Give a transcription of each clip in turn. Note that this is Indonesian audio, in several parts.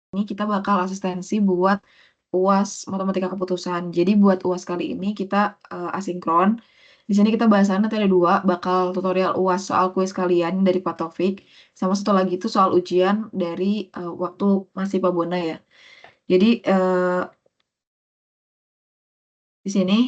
Ini kita bakal asistensi buat UAS matematika keputusan. Jadi buat UAS kali ini kita asinkron. Di sini kita bahasannya nanti ada dua, bakal tutorial UAS soal kuis kalian dari Pak Taufik, sama satu lagi itu soal ujian dari waktu masih Pak Bona ya. Jadi di sini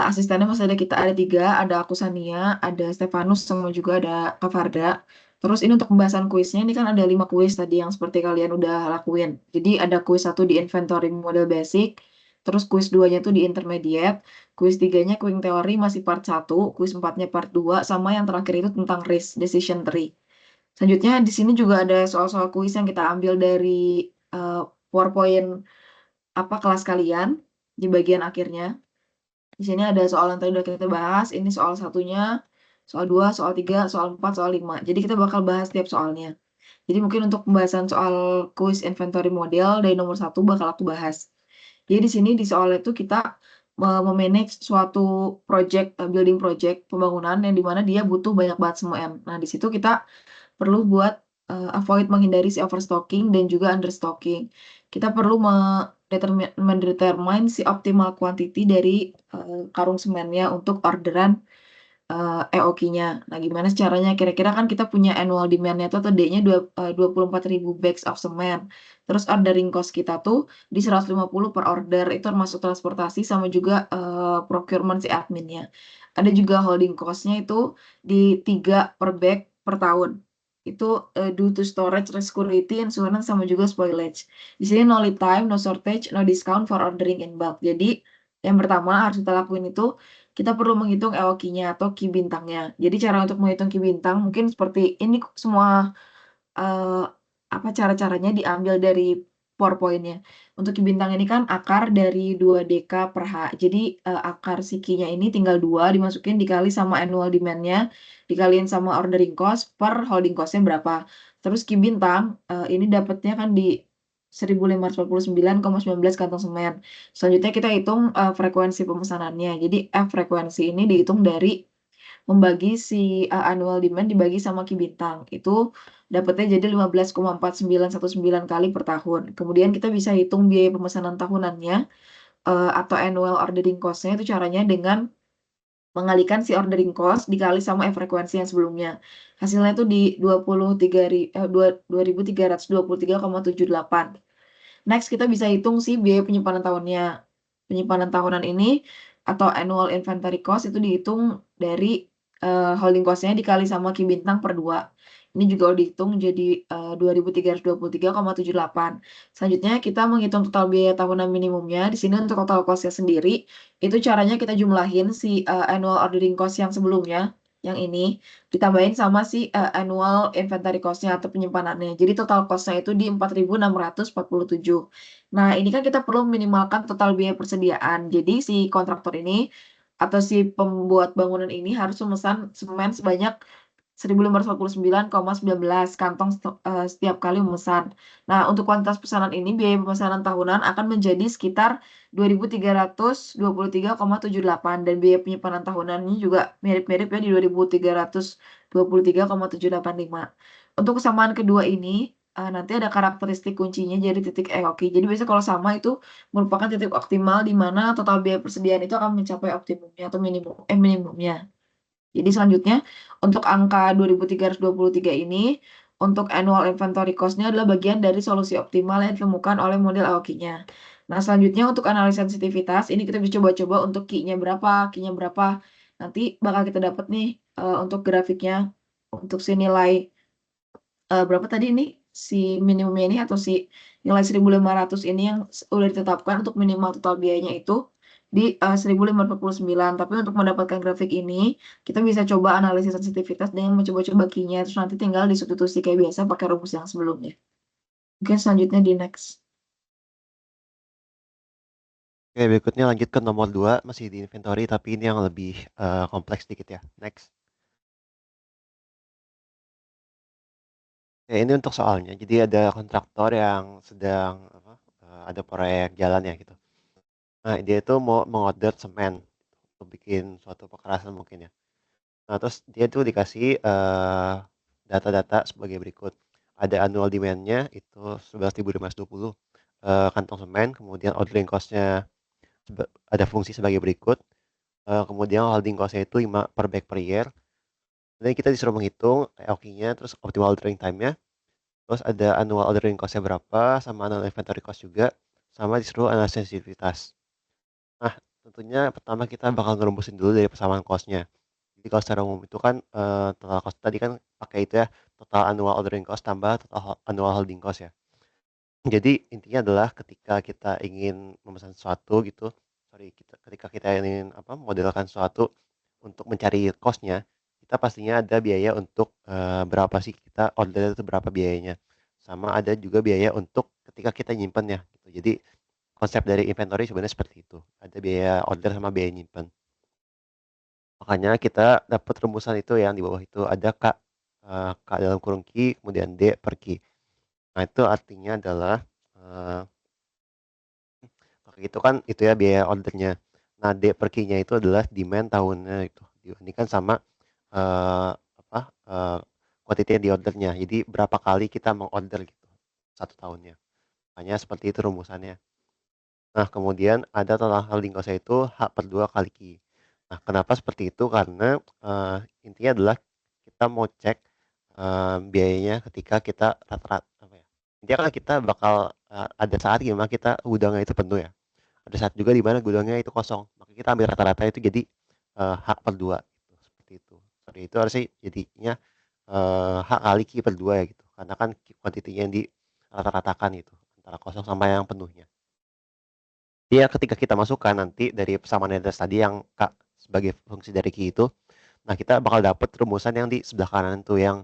asistennya masih ada kita ada tiga, ada aku Sania, ada Stefanus, sama juga ada Kak Farda. Terus ini untuk pembahasan kuisnya ini kan ada 5 kuis tadi yang seperti kalian udah lakuin. Jadi ada kuis satu di inventory model basic, terus kuis duanya tuh di intermediate, kuis tiganya quick teori masih part satu, kuis empatnya part 2, sama yang terakhir itu tentang risk decision tree. Selanjutnya di sini juga ada soal-soal kuis yang kita ambil dari eh, PowerPoint apa kelas kalian di bagian akhirnya. Di sini ada soal yang tadi udah kita bahas, ini soal satunya, soal dua, soal tiga, soal empat, soal lima. Jadi kita bakal bahas tiap soalnya. Jadi mungkin untuk pembahasan soal quiz inventory model dari nomor satu bakal aku bahas. Jadi di sini di soal itu kita memanage suatu project, building project pembangunan yang dimana dia butuh banyak banget semen. Nah di situ kita perlu buat avoid menghindari si overstocking dan juga understocking. Kita perlu mendetermine si optimal quantity dari karung semennya untuk orderan EOQ-nya. Nah, gimana caranya? Kira-kira kan kita punya annual demand-nya tuh atau D-nya 24.000 bags of semen. Terus ordering cost kita tuh di 150 per order. Itu termasuk transportasi sama juga procurement si adminnya. Ada juga holding cost-nya itu di 3 per bag per tahun. Itu due to storage, security, insurance, sama juga spoilage. Di sini no lead time, no shortage, no discount for ordering in bulk. Jadi yang pertama harus kita lakuin itu kita perlu menghitung EOQ-nya atau Ki bintangnya. Jadi cara untuk menghitung Ki bintang mungkin seperti ini semua eh, apa cara-caranya diambil dari PowerPoint-nya. Untuk Ki bintang ini kan akar dari 2 DK per H. Jadi akar si Ki-nya ini tinggal 2 dimasukin dikali sama annual demand-nya, dikaliin sama ordering cost per holding cost-nya berapa. Terus Ki bintang ini dapatnya kan di 1549,19 kantong semen. Selanjutnya kita hitung frekuensi pemesanannya. Jadi F frekuensi ini dihitung dari membagi si annual demand dibagi sama Ki bintang. Itu dapatnya jadi 15,4919 kali per tahun. Kemudian kita bisa hitung biaya pemesanan tahunannya atau annual ordering cost-nya itu caranya dengan mengalihkan si ordering cost dikali sama frekuensi yang sebelumnya. Hasilnya itu di 2323,78. Next, kita bisa hitung sih biaya penyimpanan tahunnya. Penyimpanan tahunan ini atau annual inventory cost itu dihitung dari holding cost-nya dikali sama Ki bintang per 2. Ini juga udah dihitung jadi 2323,78. Selanjutnya kita menghitung total biaya tahunan minimumnya. Di sini untuk total cost-nya sendiri, itu caranya kita jumlahin si annual ordering cost yang sebelumnya, yang ini, ditambahin sama si annual inventory cost-nya atau penyimpanannya. Jadi total cost-nya itu di 4.647. Nah, ini kan kita perlu minimalkan total biaya persediaan. Jadi si kontraktor ini atau si pembuat bangunan ini harus memesan semen sebanyak 1549,19 kantong setiap kali memesan. Nah, untuk kuantitas pesanan ini biaya pemesanan tahunan akan menjadi sekitar 2.323,78 dan biaya penyimpanan tahunannya juga mirip-mirip ya di 2.323,785. Untuk kesamaan kedua ini nanti ada karakteristik kuncinya jadi titik EOQ. Jadi biasanya kalau sama itu merupakan titik optimal di mana total biaya persediaan itu akan mencapai optimumnya atau minimumnya. Jadi selanjutnya untuk angka 2.323 ini untuk annual inventory cost-nya adalah bagian dari solusi optimal yang ditemukan oleh model AOQ-nya. Nah, selanjutnya untuk analisa sensitivitas, ini kita bisa coba-coba untuk Q-nya berapa, Q-nya berapa. Nanti bakal kita dapat nih untuk grafiknya, untuk si nilai berapa tadi ini, si minimumnya ini atau si nilai 1.500 ini yang udah ditetapkan untuk minimal total biayanya itu di 1.059. Tapi untuk mendapatkan grafik ini, kita bisa coba analisis sensitivitas dengan mencoba-coba key-nya, terus nanti tinggal disubstitusi kayak biasa pakai rumus yang sebelumnya. Mungkin selanjutnya di next. Oke, berikutnya lanjut ke nomor 2, masih di inventory tapi ini yang lebih kompleks sedikit ya. Next. Oke, ini untuk soalnya. Jadi ada kontraktor yang sedang ada proyek jalan ya gitu. Nah, dia itu mau mengorder semen untuk bikin suatu pekerasan mungkin ya. Nah, terus dia tuh dikasih data-data sebagai berikut. ada annual demand-nya itu 11.520 kantong semen, kemudian ordering cost-nya ada fungsi sebagai berikut, kemudian holding cost-nya itu 5 per bag per year. Jadi kita disuruh menghitung EOQ-nya, terus optimal ordering time-nya, terus ada annual ordering cost-nya berapa, sama annual inventory cost juga, sama disuruh analisis sensitivitas. Nah, tentunya pertama kita bakal ngerumbusin dulu dari persamaan cost-nya. Jadi kalau secara umum itu kan, total cost tadi kan pakai itu ya, total annual ordering cost tambah total annual holding cost ya. Jadi intinya adalah ketika kita ingin memesan sesuatu gitu, ketika kita ingin apa, modelkan sesuatu untuk mencari cost-nya, kita pastinya ada biaya untuk, berapa sih kita order itu berapa biayanya. Sama ada juga biaya untuk ketika kita nyimpen ya gitu. Jadi konsep dari inventory sebenarnya seperti itu, ada biaya order sama biaya nyimpen. Makanya kita dapat rumusan itu yang di bawah itu ada K, K dalam kurung Q, kemudian D per Q. Nah itu artinya adalah, eee itu kan itu ya biaya ordernya. Nah, D per Q-nya itu adalah demand tahunnya itu, dibandingkan sama, apa, quantity yang di ordernya. Jadi berapa kali kita mengorder gitu, satu tahunnya. Makanya seperti itu rumusannya. Nah, kemudian ada total holding cost-nya itu H/2 kali Q. Nah, kenapa seperti itu? Karena, intinya adalah kita mau cek, biayanya ketika kita apa ya, intinya kan kita bakal, ada saat di mana kita gudangnya itu penuh ya. Ada saat juga di mana gudangnya itu kosong, maka kita ambil rata-rata itu jadi, H/2 gitu, seperti itu. Seperti itu harusnya jadinya, H kali Q/2 ya gitu, karena kan kuantitinya yang dirata-ratakan itu, antara kosong sama yang penuhnya. Iya, ketika kita masukkan nanti dari persamaan atas tadi yang K sebagai fungsi dari Q itu, nah kita bakal dapat rumusan yang di sebelah kanan tuh yang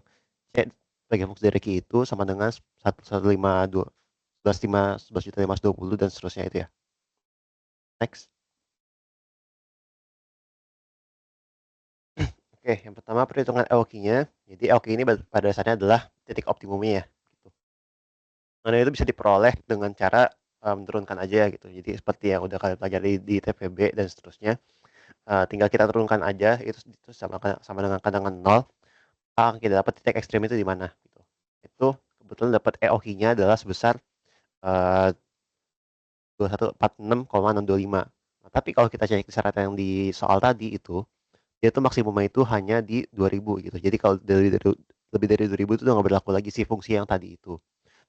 C sebagai fungsi dari Q itu sama dengan 1.152 11.520 dan seterusnya itu ya. Next. Oke, yang pertama perhitungan EOQ-nya. Jadi EOQ ini pada dasarnya adalah titik optimumnya ya, gitu. Mana itu bisa diperoleh dengan cara, menurunkan aja gitu. Jadi seperti yang udah kalian pelajari di TPB dan seterusnya, tinggal kita turunkan aja itu sama sama dengan kadangan nol, kita dapat titik ekstrem itu di mana gitu. Itu kebetulan dapat EOQ-nya adalah sebesar, eee, 2146,625. Nah, tapi kalau kita cari syarat yang di soal tadi itu, dia tuh maksimumnya itu hanya di 2000 gitu. Jadi kalau lebih dari 2000 itu udah nggak berlaku lagi si fungsi yang tadi itu.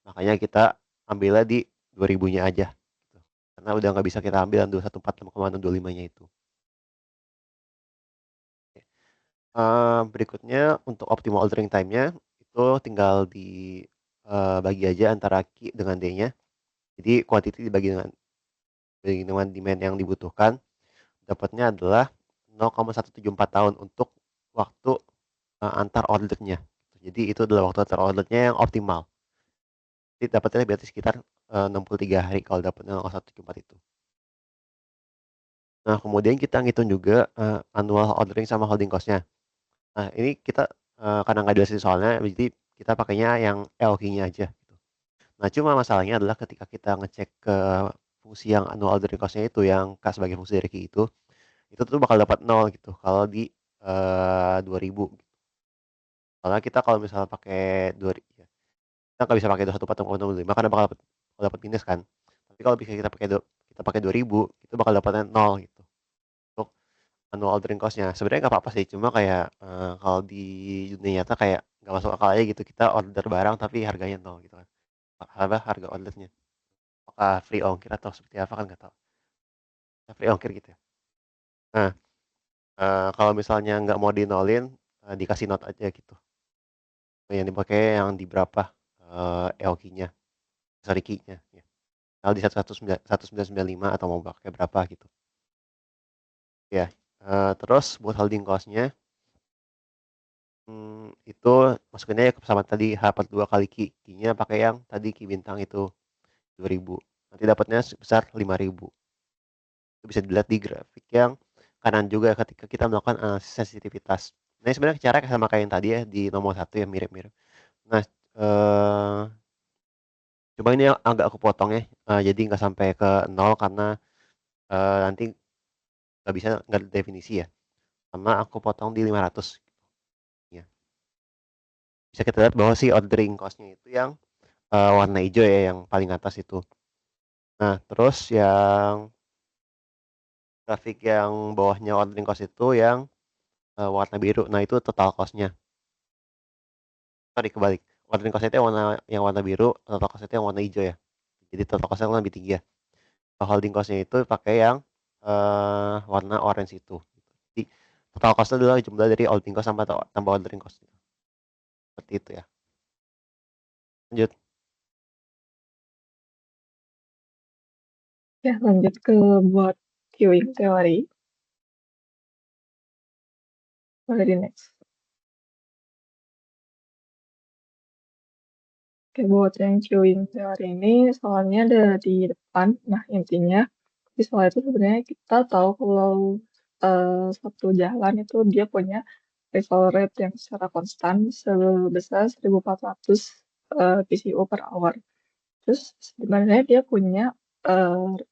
Makanya kita ambilnya di 2000-nya aja gitu. Karena udah nggak bisa kita ambil yang 2146,625-nya itu. Berikutnya untuk optimal ordering time-nya itu tinggal bagi aja antara Q dengan D-nya. Jadi quantity dibagi dengan demand yang dibutuhkan, dapatnya adalah 0,174 tahun untuk waktu, antar ordernya. Jadi itu adalah waktu antar ordernya yang optimal. Jadi dapatnya berarti sekitar, 63 hari kalau dapat 0,174 itu. Nah, kemudian kita ngitung juga, annual ordering sama holding cost-nya. Nah, ini kita, karena nggak jelasin soalnya, jadi kita pakainya yang EOQ-nya aja gitu. Nah, cuma masalahnya adalah ketika kita ngecek ke fungsi yang annual ordering cost-nya itu yang K sebagai fungsi dari Q itu tuh bakal dapat 0 gitu kalau di, 2000. Soalnya kita kalau misalnya pakai ya, kita nggak bisa pakai 2140,625 karena bakal dapat minus kan. Tapi kalau bisa kita pakai 2000 itu bakal dapatnya 0 gitu untuk annual ordering cost-nya. Sebenarnya nggak apa-apa sih, cuma kayak, kalau di dunia nyata kayak nggak masuk akal aja gitu, kita order barang tapi harganya 0 gitu kan. Apa, harga ordernya. Apakah free ongkir atau seperti apa kan nggak tahu. Free ongkir gitu ya. Nah, kalau misalnya nggak mau dinolin, dikasih note aja gitu. Yang dipakai yang di berapa, EOQ-nya, sorry Q-nya ya. Kalau di 1995 atau mau pakai berapa gitu. Ya, terus buat holding cost-nya, itu masukinnya ya sama tadi H/2 kali Q. Q-nya pakai yang tadi Q bintang itu 2000. Nanti dapatnya sebesar 5000. Itu bisa dilihat di grafik yang kanan juga ketika kita melakukan analisis sensitivitas. Nah, ini sebenarnya cara sama kayak yang tadi ya di nomor 1 ya mirip-mirip. Nah, eee, coba ini yang agak aku potong ya, jadi nggak sampai ke nol karena, nanti nggak definisi ya. Sama aku potong di 500 ya. bisa kita lihat bahwa si ordering cost-nya itu yang warna hijau ya, yang paling atas itu. Nah, terus yang grafik yang bawahnya ordering cost itu yang warna biru. Nah, itu total cost-nya. Sorry, kebalik. Ordering cost itu yang warna biru, total cost itu yang warna hijau ya. Jadi total cost-nya kan lebih tinggi ya. Holding cost-nya itu pakai yang warna orange itu. Jadi total cost-nya adalah jumlah dari holding cost tambah ordering cost. Seperti itu ya. Lanjut. Ya, lanjut ke buat queuing teori. Boleh di next. Oke, buat yang queuing teori ini soalnya ada di depan. Nah, intinya di soal itu sebenarnya kita tahu kalau satu jalan itu dia punya revolve rate yang secara konstan sebesar 1400 PCU per hour. Terus sebenarnya dia punya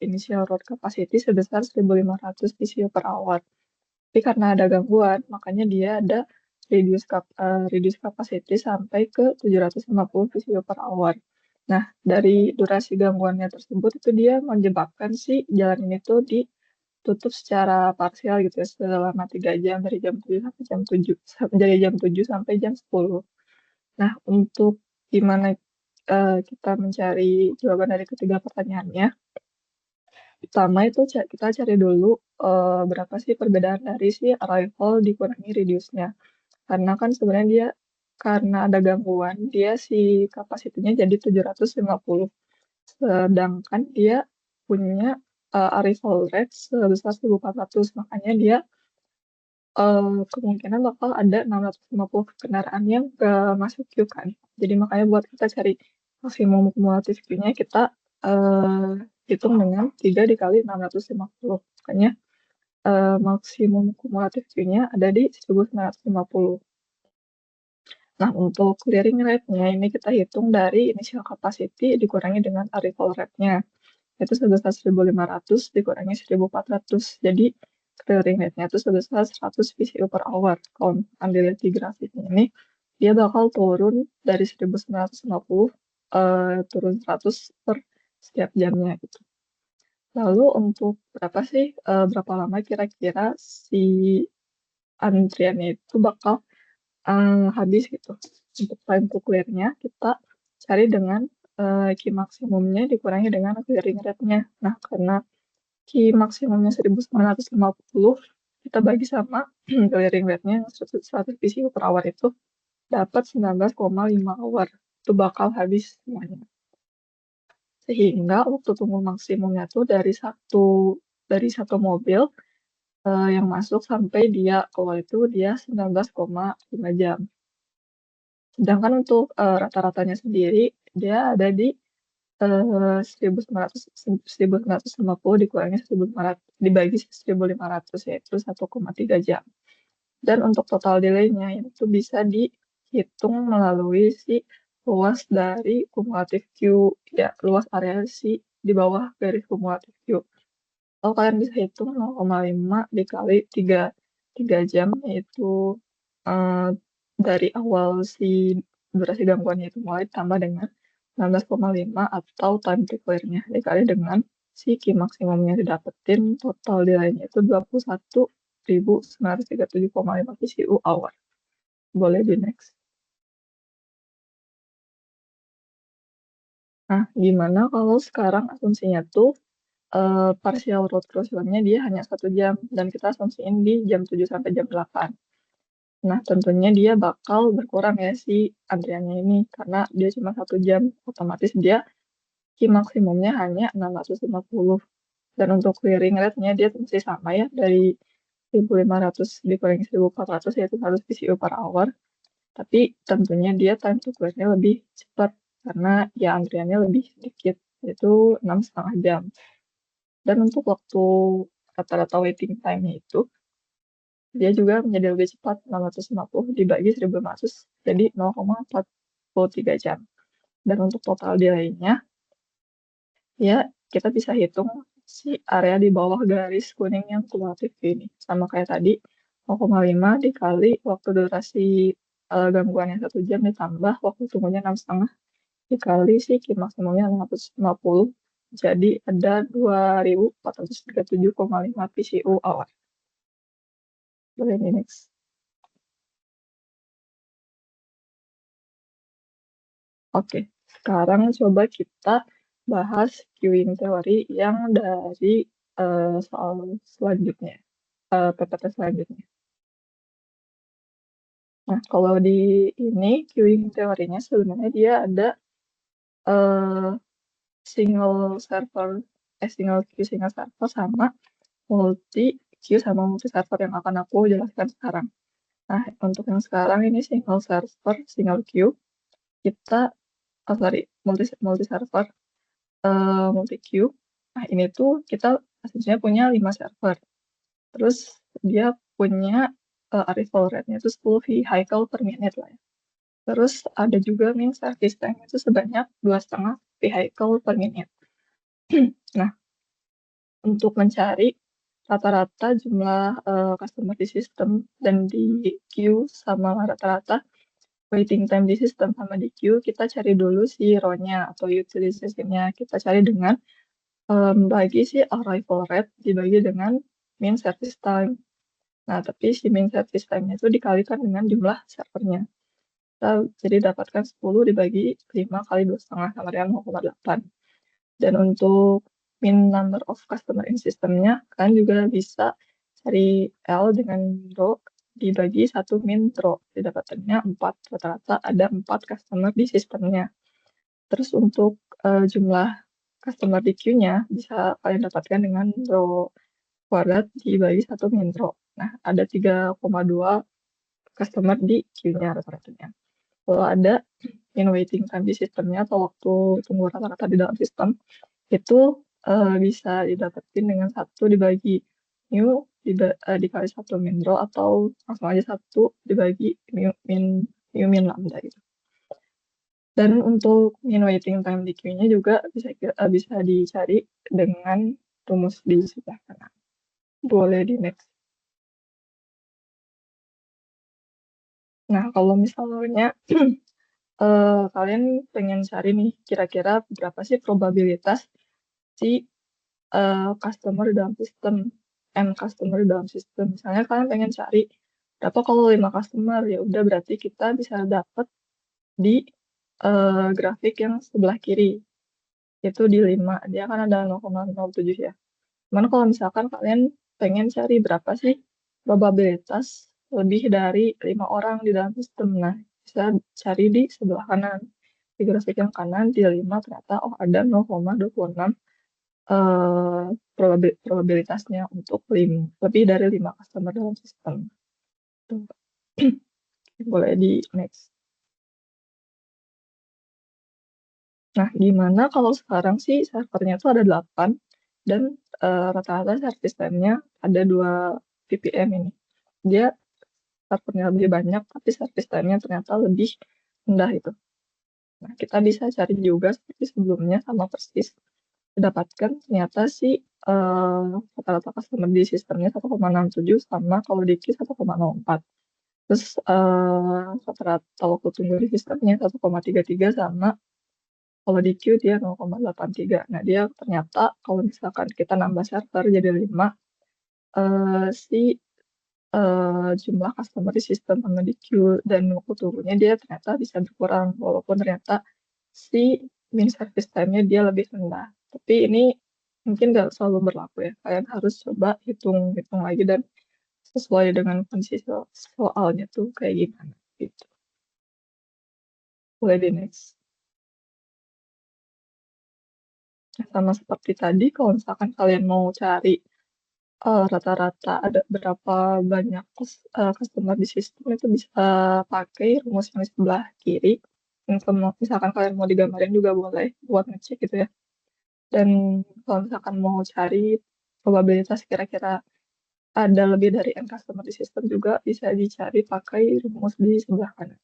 initial road capacity sebesar 1500 PCU per hour. Tapi karena ada gangguan, makanya dia ada reduce capacity sampai ke 750 PCU per hour. Nah, dari durasi gangguannya tersebut itu dia menyebabkan si jalan ini tuh ditutup secara parsial gitu ya, selama 3 jam dari jam 7 sampai jam 7, dari jam 7 sampai jam 10. Nah, untuk gimana kita mencari jawaban dari ketiga pertanyaannya, pertama itu kita cari dulu berapa sih perbedaan dari si arrival dikurangi reduce-nya. Karena kan sebenarnya dia karena ada gangguan, dia si kapasitinya jadi 750. Sedangkan dia punya arrival rate sebesar 1400, makanya dia kemungkinan bakal ada 650 kendaraan yang masuk queue kan. Jadi makanya buat kita cari maksimum kumulatif queue-nya kita hitung dengan 3 dikali 650. Makanya maksimum kumulatif queue-nya ada di 1950. Nah, untuk clearing rate-nya ini kita hitung dari initial capacity dikurangi dengan arrival rate-nya. Itu sebesar 1500 dikurangi 1400. Jadi clearing rate-nya itu sebesar 100 PCU per hour. Kalau dilihat di grafiknya ini, dia bakal turun dari 1950 turun 100 per setiap jamnya gitu. Lalu untuk berapa lama kira-kira si antriannya itu bakal habis gitu. Untuk time to clear-nya kita cari dengan key maksimumnya dikurangi dengan clearing rate-nya. Nah, karena key maksimumnya 1950 kita bagi sama clearing rate-nya yang 100 PCU per hour itu dapat 19,5 hour. Itu bakal habis semuanya. Sehingga waktu tunggu maksimumnya tuh dari satu mobil yang masuk sampai dia keluar itu dia 19,5 jam. Sedangkan untuk rata-ratanya sendiri dia ada di 1950 dikurangi 1500 dibagi 1500 yaitu 1,3 jam. Dan untuk total delay-nya itu bisa dihitung melalui si luas dari kumulatif Q, ya luas area si di bawah garis kumulatif Q. Kalau kalian bisa hitung 0,5 dikali 3 jam yaitu eh, dari awal si durasi gangguannya itu mulai ditambah dengan 19,5 atau time to clear-nya dikali dengan si key maksimumnya didapetin total delay-nya itu 21.937,5 PCU hour. Boleh di next. Nah, gimana kalau sekarang asumsinya tuh partial road crossing-nya dia hanya 1 jam dan kita asumsiin di jam 7 sampai jam 8. Nah, tentunya dia bakal berkurang ya si antriannya ini karena dia cuma 1 jam, otomatis dia key maksimumnya hanya 650. Dan untuk clearing rate-nya dia masih sama ya, dari 1500 dikurangi 1400 yaitu 100 PCU per hour. Tapi tentunya dia time to clear-nya lebih cepat karena ya antriannya lebih sedikit, yaitu 6,5 jam. Dan untuk waktu rata-rata waiting time-nya itu, dia juga menjadi lebih cepat 650 dibagi 1500 jadi 0,43 jam. Dan untuk total delay-nya, ya kita bisa hitung si area di bawah garis kuning yang kumulatif ini. Sama kayak tadi, 0,5 dikali waktu durasi gangguannya 1 jam ditambah waktu tunggunya 6,5 dikali si Q maksimumnya 650, jadi ada 2.437,5 PCU hour. Boleh nih next. Oke, sekarang coba kita bahas queuing teori yang dari soal selanjutnya, PPT selanjutnya. Nah, kalau di ini queuing teorinya sebenarnya dia ada single queue single server sama multi queue sama multi server yang akan aku jelaskan sekarang. Nah, untuk yang sekarang ini single server, single queue, kita, multi server, multi queue. Nah, ini tuh kita aslinya punya 5 server. Terus dia punya arrival rate-nya itu 10 vehicle per minute lah ya. Terus ada juga min service time itu sebanyak 2,5 vehicle per minute. Nah, untuk mencari rata-rata jumlah customer di sistem dan di queue sama rata-rata waiting time di sistem sama di queue, kita cari dulu si ROW-nya atau utilization-nya. Kita cari dengan bagi si arrival rate dibagi dengan min service time. Nah, tapi si min service time-nya itu dikalikan dengan jumlah servernya. Kita jadi dapatkan 10 dibagi 5 kali 2,5 sama dengan 0,8. Dan untuk min number of customer in systemnya, kalian juga bisa cari L dengan row dibagi 1 min row. Didapatkannya 4, rata-rata ada 4 customer di sistemnya. Terus untuk jumlah customer di queue-nya bisa kalian dapatkan dengan row kuadrat dibagi 1 min row. Nah, ada 3,2 customer di queue-nya rata-ratanya. Kalau ada min waiting time di sistemnya atau waktu tunggu rata-rata di dalam sistem, itu bisa didapetin dengan 1 dibagi mu dikali 1 min row atau langsung aja 1 dibagi min lambda gitu. Dan untuk min waiting time di queue-nya juga bisa dicari dengan rumus di sebelah kanan. Boleh di next. Nah, kalau misalnya kalian pengen cari nih kira-kira berapa sih probabilitas si customer di dalam sistem, customer di dalam sistem. Misalnya kalian pengen cari berapa kalau 5 customer, ya udah berarti kita bisa dapat di grafik yang sebelah kiri. Itu di 5, dia kan ada 0,07 ya. Cuman kalau misalkan kalian pengen cari berapa sih probabilitas lebih dari 5 orang di dalam sistem, nah bisa cari di sebelah kanan. Di grafik yang kanan di 5 ternyata ada 0,26 probabilitasnya untuk lebih dari 5 customer dalam sistem. Tuh. Boleh di next. Nah, gimana kalau sekarang sih servernya tuh ada 8 dan rata-rata service time-nya ada 2 ppm ini. Dia servernya lebih banyak, tapi service time-nya ternyata lebih rendah itu. Nah, kita bisa cari juga seperti sebelumnya sama persis. Dapatkan ternyata sih rata-rata customer di sistemnya 1,67 sama kalau di Q 1,04. Terus rata-rata waktu tunggu di sistemnya 1,33 sama kalau di Q dia 0,83. Nah, dia ternyata kalau misalkan kita nambah server jadi 5, si jumlah customer di sistem sama di queue dan waktu tunggunya dia ternyata bisa berkurang walaupun ternyata si min service time-nya dia lebih rendah. Tapi ini mungkin nggak selalu berlaku ya. Kalian harus coba hitung lagi dan sesuai dengan kondisi soalnya tuh kayak gimana gitu. Boleh di next. Nah, sama seperti tadi, kalau misalkan kalian mau cari rata-rata ada berapa banyak customer di sistem itu bisa pakai rumus yang di sebelah kiri. Misalkan kalian mau digambarin juga boleh buat ngecek gitu ya. Dan kalau misalkan mau cari probabilitas kira-kira ada lebih dari n customer di sistem juga bisa dicari pakai rumus di sebelah kanan.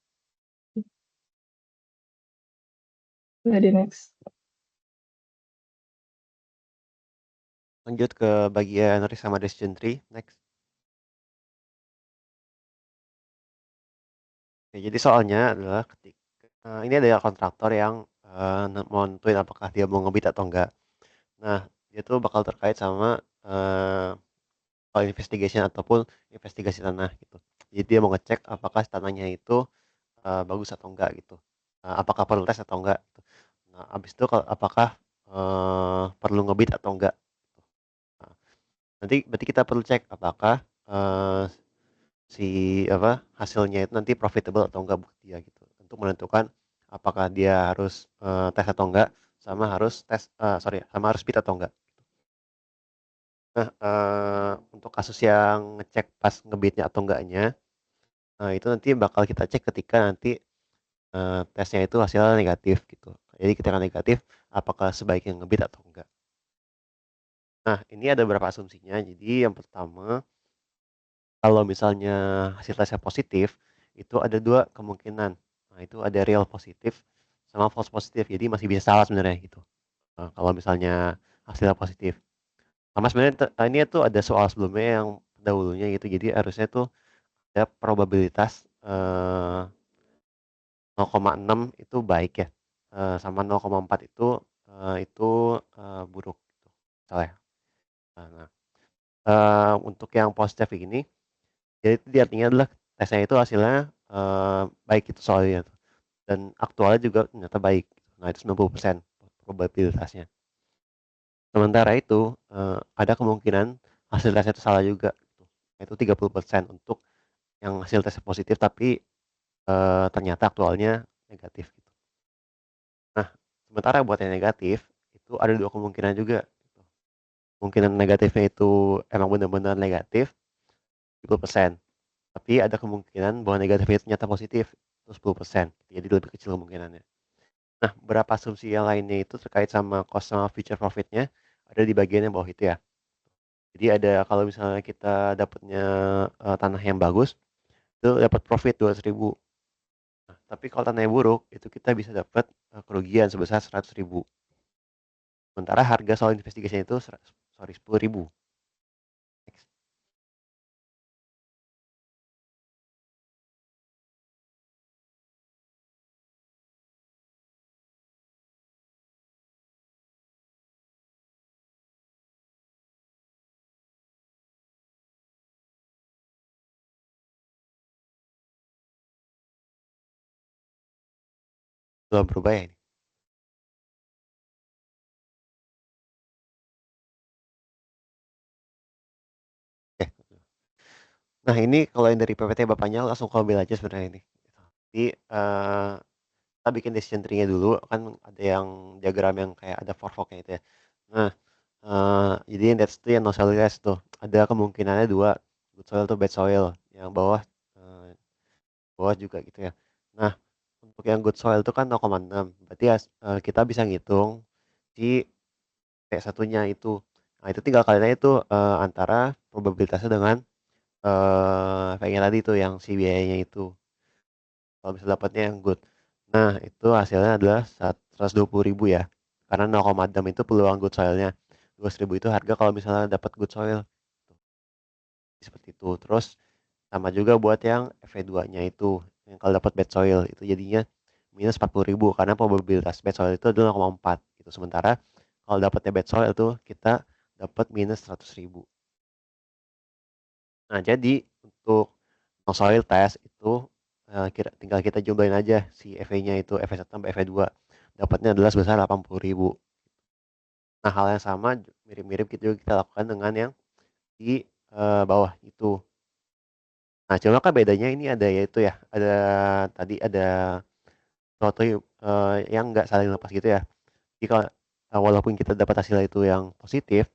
Jadi next. Lanjut ke bagian risk sama decision tree, next. Oke, jadi soalnya adalah ini ada kontraktor yang mau nentuin apakah dia mau ngebit atau enggak. Nah, dia tuh bakal terkait sama soal investigation ataupun investigasi tanah gitu. Jadi dia mau ngecek apakah tanahnya itu bagus atau enggak gitu. Apakah perlu tes atau enggak gitu. Nah, habis itu apakah perlu ngebit atau enggak. Nah, nanti berarti kita perlu cek apakah eh, si hasilnya itu nanti profitable atau enggak buat dia gitu. Untuk menentukan apakah dia harus tes atau enggak sama harus sama harus bid atau enggak. Nah, untuk kasus yang ngecek pas ngebitnya atau enggaknya, itu nanti bakal kita cek ketika nanti tesnya itu hasilnya negatif gitu. Jadi ketika negatif, apakah sebaiknya ngebit atau enggak. Nah, ini ada beberapa asumsinya. Jadi yang pertama, kalau misalnya hasil tesnya positif, itu ada dua kemungkinan. Nah, itu ada real positif sama false positif. Jadi masih bisa salah sebenarnya gitu. Kalau misalnya hasilnya positif. Sama sebenarnya ini tuh ada soal sebelumnya yang dahulunya gitu. Jadi harusnya tuh ada probabilitas 0,6 itu baik ya. Sama 0,4 itu buruk gitu. Salah ya. Nah, untuk yang positif ini, jadi itu artinya adalah tesnya itu hasilnya baik itu soalnya dan aktualnya juga ternyata baik. Nah, itu 90% probabilitasnya. Sementara itu ada kemungkinan hasil tesnya itu salah juga gitu. Itu 30% untuk yang hasil tesnya positif tapi ternyata aktualnya negatif gitu. Nah, sementara buat yang negatif itu ada dua kemungkinan juga gitu. Kemungkinan negatifnya itu emang benar-benar negatif 10%. Tapi ada kemungkinan bahwa negatifnya itu ternyata positif itu 10%. Jadi lebih kecil kemungkinannya. Nah, berapa asumsi yang lainnya itu terkait sama cost sama future profitnya ada di bagian yang bawah itu ya. Jadi ada kalau misalnya kita dapatnya tanah yang bagus, itu dapat profit 200.000. Nah, tapi kalau tanahnya buruk, itu kita bisa dapat kerugian sebesar 100.000. Sementara harga soal investigasi itu 10.000. Belum berubah ya ini. Oke. Nah, ini kalau yang dari PPT Bapaknya langsung ke ambil aja sebenarnya ini. Jadi kita bikin decision tree-nya dulu, kan ada yang diagram yang kayak ada fork-forknya itu ya. Nah, jadi yang that's itu yang no soil test tuh. Ada kemungkinannya dua, good soil tuh bad soil. Yang bawah bawah juga gitu ya. Nah, untuk yang good soil itu kan 0,6. Berarti kita bisa ngitung si P1-nya itu. Nah, itu tinggal kalian itu antara probabilitasnya dengan kayaknya tadi tuh yang si biayanya itu. Kalau bisa dapatnya yang good. Nah, itu hasilnya adalah 120.000 ya. Karena 0,6 itu peluang good soilnya. 200.000 itu harga kalau misalnya dapat good soil. Seperti itu. Terus sama juga buat yang FV2-nya itu. Yang kalau dapat bad soil itu jadinya minus 40.000 karena probabilitas bad soil itu adalah 0,4 gitu. Sementara kalau dapatnya bad soil itu kita dapat minus 100.000. Nah, jadi untuk no soil test itu tinggal kita jumlahin aja si EV-nya itu EV1 sampai EV2. Dapatnya adalah sebesar 80.000. Nah, hal yang sama mirip-mirip gitu kita lakukan dengan yang di bawah itu. Nah, cuma kan bedanya ini ada yaitu ya, ada tadi ada suatu yang nggak saling lepas gitu ya. Jadi kalau walaupun kita dapat hasil itu yang positif,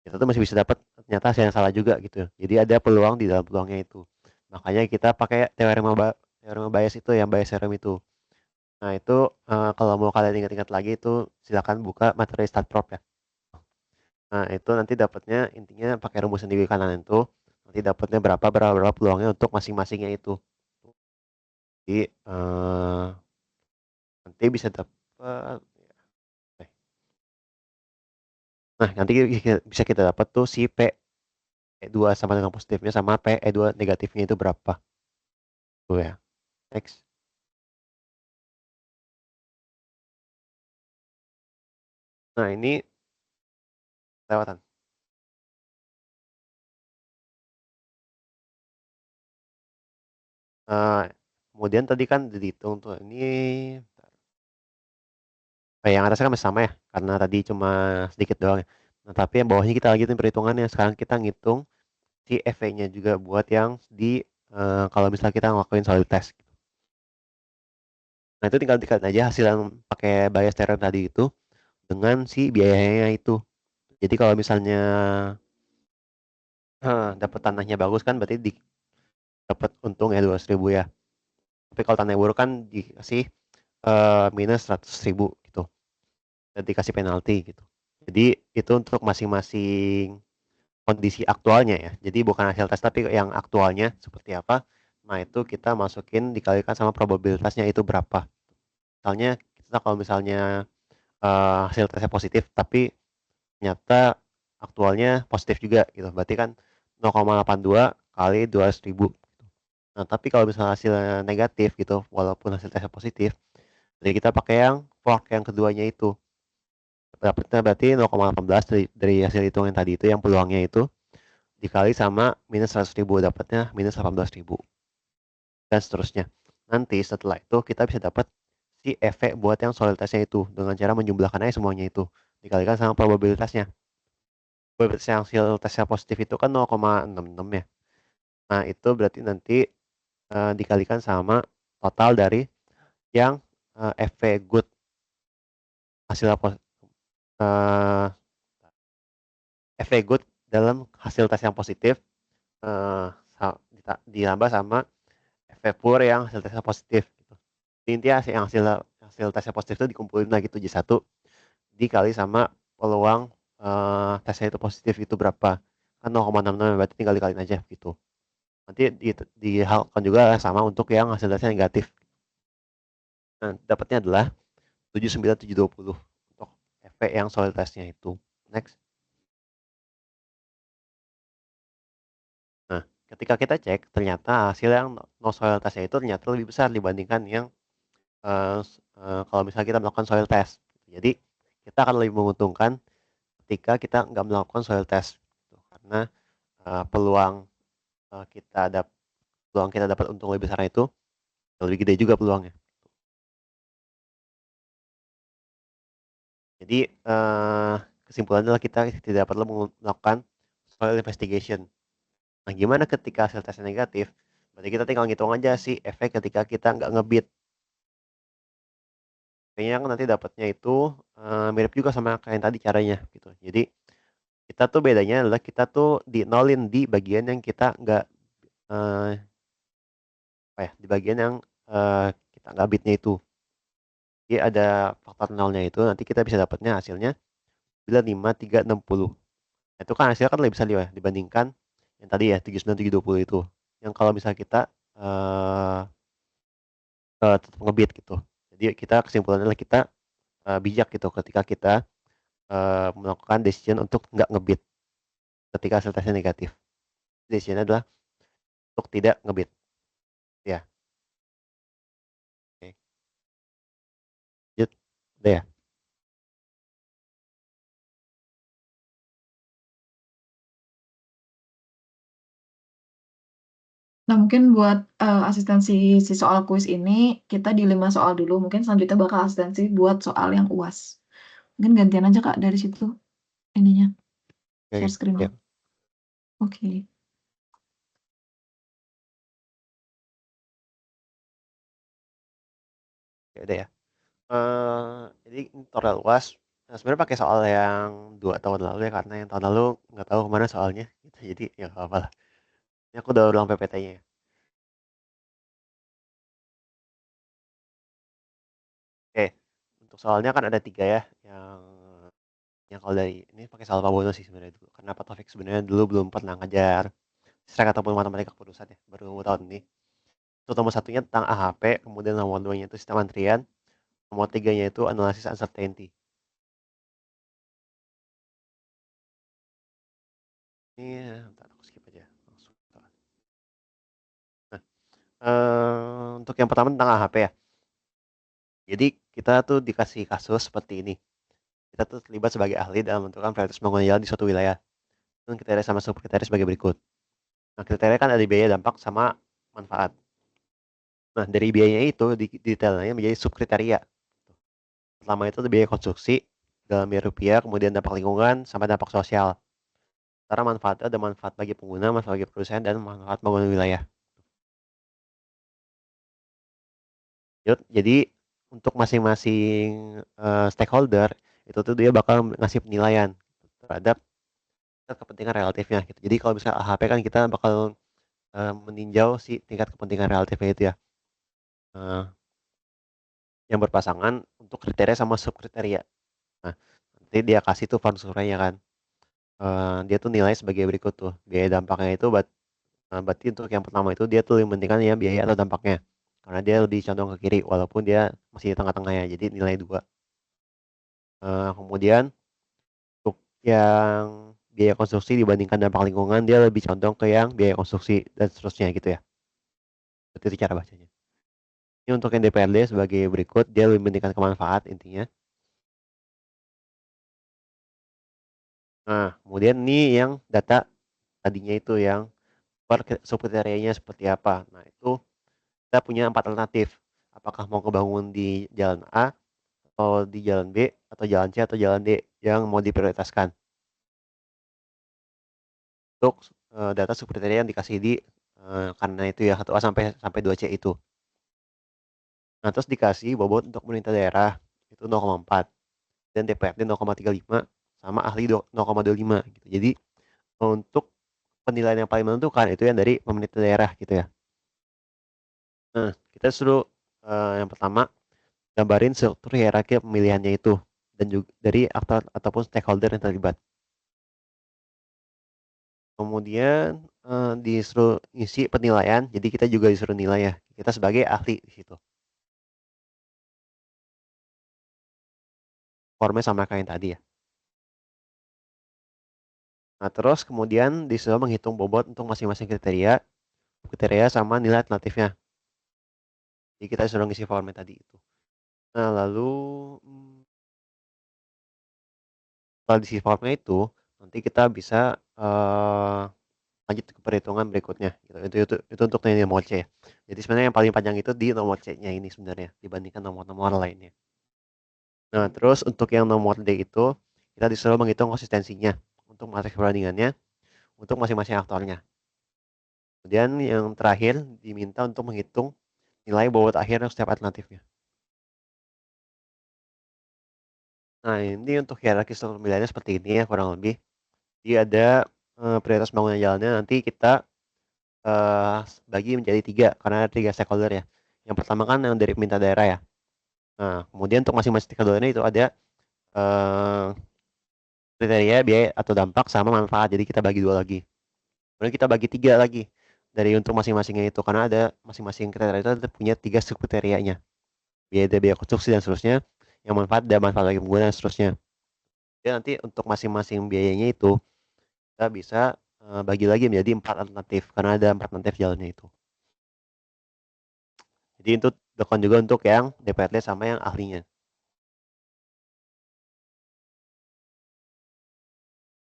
kita tuh masih bisa dapat ternyata hasil yang salah juga gitu. Jadi ada peluang di dalam peluangnya itu. Makanya kita pakai teorema Bayes itu yang Bayes theorem itu. Nah, itu kalau mau kalian ingat-ingat lagi itu silakan buka materi StatProp ya. Nah, itu nanti dapatnya intinya pakai rumus sendiri kanan itu nanti dapatnya berapa peluangnya untuk masing-masingnya itu. Jadi nanti bisa dapat nah nanti bisa kita dapat tuh si P2 sama dengan positifnya sama P2 negatifnya itu berapa tuh ya. Next. Nah, ini lewatan. Kemudian tadi kan udah dihitung tuh. Ini yang atasnya kan masih sama ya, karena tadi cuma sedikit doang ya. Nah, tapi yang bawahnya kita lanjutin perhitungannya. Sekarang kita ngitung si EV-nya juga buat yang di kalau misalnya kita ngelakuin solid test. Nah, itu tinggal dikalikan aja hasil yang pakai bias term tadi itu dengan si biayanya itu. Jadi kalau misalnya dapat tanahnya bagus kan berarti dapat untung ya 200.000 ya. Tapi kalau tanahnya buruk kan dikasih minus 100.000 gitu. Dan dikasih penalti gitu. Jadi itu untuk masing-masing kondisi aktualnya ya. Jadi bukan hasil tes tapi yang aktualnya seperti apa. Nah, itu kita masukin dikalikan sama probabilitasnya itu berapa. Misalnya kita kalau misalnya hasil tesnya positif tapi ternyata aktualnya positif juga gitu. Berarti kan 0,82 kali 200.000. Nah, tapi kalau misalnya hasilnya negatif gitu, walaupun hasil tesnya positif, jadi kita pakai yang fork yang keduanya itu. Dapatnya berarti 0,18 dari hasil hitungan tadi itu yang peluangnya itu dikali sama minus 100.000 dapatnya minus 18.000 dan seterusnya. Nanti setelah itu kita bisa dapat si efek buat yang soliditasnya itu dengan cara menjumlahkan aja semuanya itu dikalikan sama probabilitasnya. Probabilitas yang hasil tesnya positif itu kan 0,66 ya. Nah, itu berarti nanti dikalikan sama total dari yang efek good hasil efek good dalam hasil tes yang positif eh, ditambah sama efek poor yang hasil tesnya positif gitu. Intinya yang hasil tesnya positif itu dikumpulin lagi tuh jadi satu dikali sama peluang tesnya itu positif itu berapa kan 0,66 berarti tinggal dikaliin aja gitu. Nanti dihalkan juga sama untuk yang hasil tesnya negatif. Nah, dapatnya adalah 79720 untuk efek yang solid testnya itu. Next. Nah, ketika kita cek ternyata hasil yang no soil testnya itu ternyata lebih besar dibandingkan yang kalau misalnya kita melakukan soil test. Jadi kita akan lebih menguntungkan ketika kita nggak melakukan soil test karena peluang kita dapat untung lebih besar itu lebih gede juga peluangnya. Jadi kesimpulannya adalah kita tidak perlu melakukan soil investigation. Nah, gimana ketika hasil tesnya negatif? Berarti kita tinggal ngitung aja sih efek ketika kita nggak ngebit. Kayaknya kan nanti dapatnya itu mirip juga sama kayak yang tadi caranya gitu. Jadi kita tuh bedanya adalah kita tuh di nolin di bagian yang kita nggak eh, apa ya di bagian yang kita nggak bitnya itu. Jadi ada faktor nolnya itu nanti kita bisa dapatnya hasilnya 95360. Nah, itu kan hasilnya kan lebih besar ya dibandingkan yang tadi ya 79720 itu. Yang kalau misalnya kita eh tetap ngebit gitu. Jadi kita kesimpulannya adalah kita bijak gitu ketika kita melakukan decision untuk nggak ngebit ketika hasil tesnya negatif. Decisionnya adalah untuk tidak ngebit. Ya, oke. Lanjut. Udah ya. Nah, mungkin buat asistensi si soal kuis ini, kita di 5 soal dulu. Mungkin selanjutnya bakal asistensi buat soal yang UAS. Mungkin gantian aja, Kak, dari situ ininya. Share Oke, screen-nya. ya. Oke. Ya udah ya. Jadi tutorial UAS sebenarnya pakai soal yang 2 tahun lalu ya karena yang tahun lalu nggak tahu kemana soalnya gitu. Jadi ya nggak apa-apa lah. Ini aku udah ulang PPT-nya ya. Oke, untuk soalnya kan ada 3 ya yang kalau dari ini pakai salva bonus sih sebenarnya dulu. Karena Pak Taufik sebenarnya dulu belum pernah ngajar Srek ataupun matematika keperusahaan ya, baru tahun ini. Itu nomor satunya tentang AHP, kemudian nomor 2-nya itu sistem antrian, nomor 3-nya itu analisis uncertainty. Ini bentar, aku skip aja langsung. Nah, Untuk yang pertama tentang AHP ya. Jadi kita tuh dikasih kasus seperti ini. Kita tuh terlibat sebagai ahli dalam menentukan prioritas pembangunan jalan di suatu wilayah. Dan kriteria sama subkriteria sebagai berikut. Nah, kriteria kan ada biaya, dampak, sama manfaat. Nah, dari biayanya itu detailnya menjadi subkriteria. Pertama itu biaya konstruksi dalam biaya rupiah, kemudian dampak lingkungan, sampai dampak sosial. Secara manfaatnya ada manfaat bagi pengguna, manfaat bagi perusahaan, dan manfaat pembangunan wilayah. Jadi untuk masing-masing stakeholder itu tuh dia bakal ngasih penilaian terhadap kepentingan relatifnya gitu. Jadi kalau misalnya AHP kan kita bakal meninjau si tingkat kepentingan relatifnya itu ya. Yang berpasangan untuk kriteria sama subkriteria. Nah, nanti dia kasih tuh form surveinya kan. Dia tuh nilai sebagai berikut tuh. Biaya dampaknya itu berarti untuk yang pertama itu dia tuh yang pentingkan ya biaya atau dampaknya. Karena dia lebih condong ke kiri walaupun dia masih di tengah-tengah ya. Jadi nilai 2. Kemudian untuk yang biaya konstruksi dibandingkan dampak lingkungan dia lebih condong ke yang biaya konstruksi dan seterusnya gitu ya. Itu cara bacanya. Ini untuk yang DPRD sebagai berikut, dia lebih mementingkan kemanfaat intinya. Nah, kemudian ini yang data tadinya itu yang subkriterianya seperti apa. Nah, itu kita punya 4 alternatif. Apakah mau kebangun di jalan A, atau di jalan B, atau jalan C, atau jalan D yang mau diprioritaskan. Untuk data subkriteria yang dikasih di karena itu ya 1A sampai 2C itu. Nah, terus dikasih bobot untuk pemerintah daerah itu 0,4 dan DPRD 0,35 sama ahli 0,25 gitu. Jadi untuk penilaian yang paling menentukan itu yang dari pemerintah daerah gitu ya. Nah, kita suruh yang pertama gambarin struktur hierarki pemilihannya itu dan juga dari aktor ataupun stakeholder yang terlibat. Kemudian disuruh isi penilaian, jadi kita juga disuruh nilai ya. Kita sebagai ahli di situ. Formnya sama kayak yang tadi ya. Nah, terus kemudian disuruh menghitung bobot untuk masing-masing kriteria sama nilai alternatifnya. Jadi kita disuruh ngisi formnya tadi itu. Nah, lalu setelah diisi formnya itu, nanti kita bisa lanjut ke perhitungan berikutnya. Gitu. Itu untuk yang nomor C ya. Jadi sebenarnya yang paling panjang itu di nomor C-nya ini sebenarnya dibandingkan nomor-nomor lainnya. Nah, terus untuk yang nomor D itu kita disuruh menghitung konsistensinya untuk matriks perbandingannya untuk masing-masing aktornya. Kemudian yang terakhir diminta untuk menghitung nilai bobot akhir setiap alternatifnya. Nah, ini untuk hierarki struktur pemilihannya seperti ini ya kurang lebih. Jadi ada prioritas pembangunan jalannya nanti kita bagi menjadi 3 karena ada 3 stakeholder ya. Yang pertama kan yang dari pemerintah daerah ya. Nah, kemudian untuk masing-masing stakeholdernya itu ada kriteria, biaya atau dampak sama manfaat. Jadi kita bagi 2 lagi. Kemudian kita bagi 3 lagi dari untuk masing-masingnya itu karena ada masing-masing kriteria itu punya 3 subkriterianya. Biaya konstruksi dan seterusnya, yang manfaat dan manfaat bagi pengguna dan seterusnya. Jadi nanti untuk masing-masing biayanya itu kita bisa bagi lagi menjadi 4 alternatif karena ada 4 alternatif jalannya itu. Jadi itu dilakukan juga untuk yang DPRD sama yang ahlinya.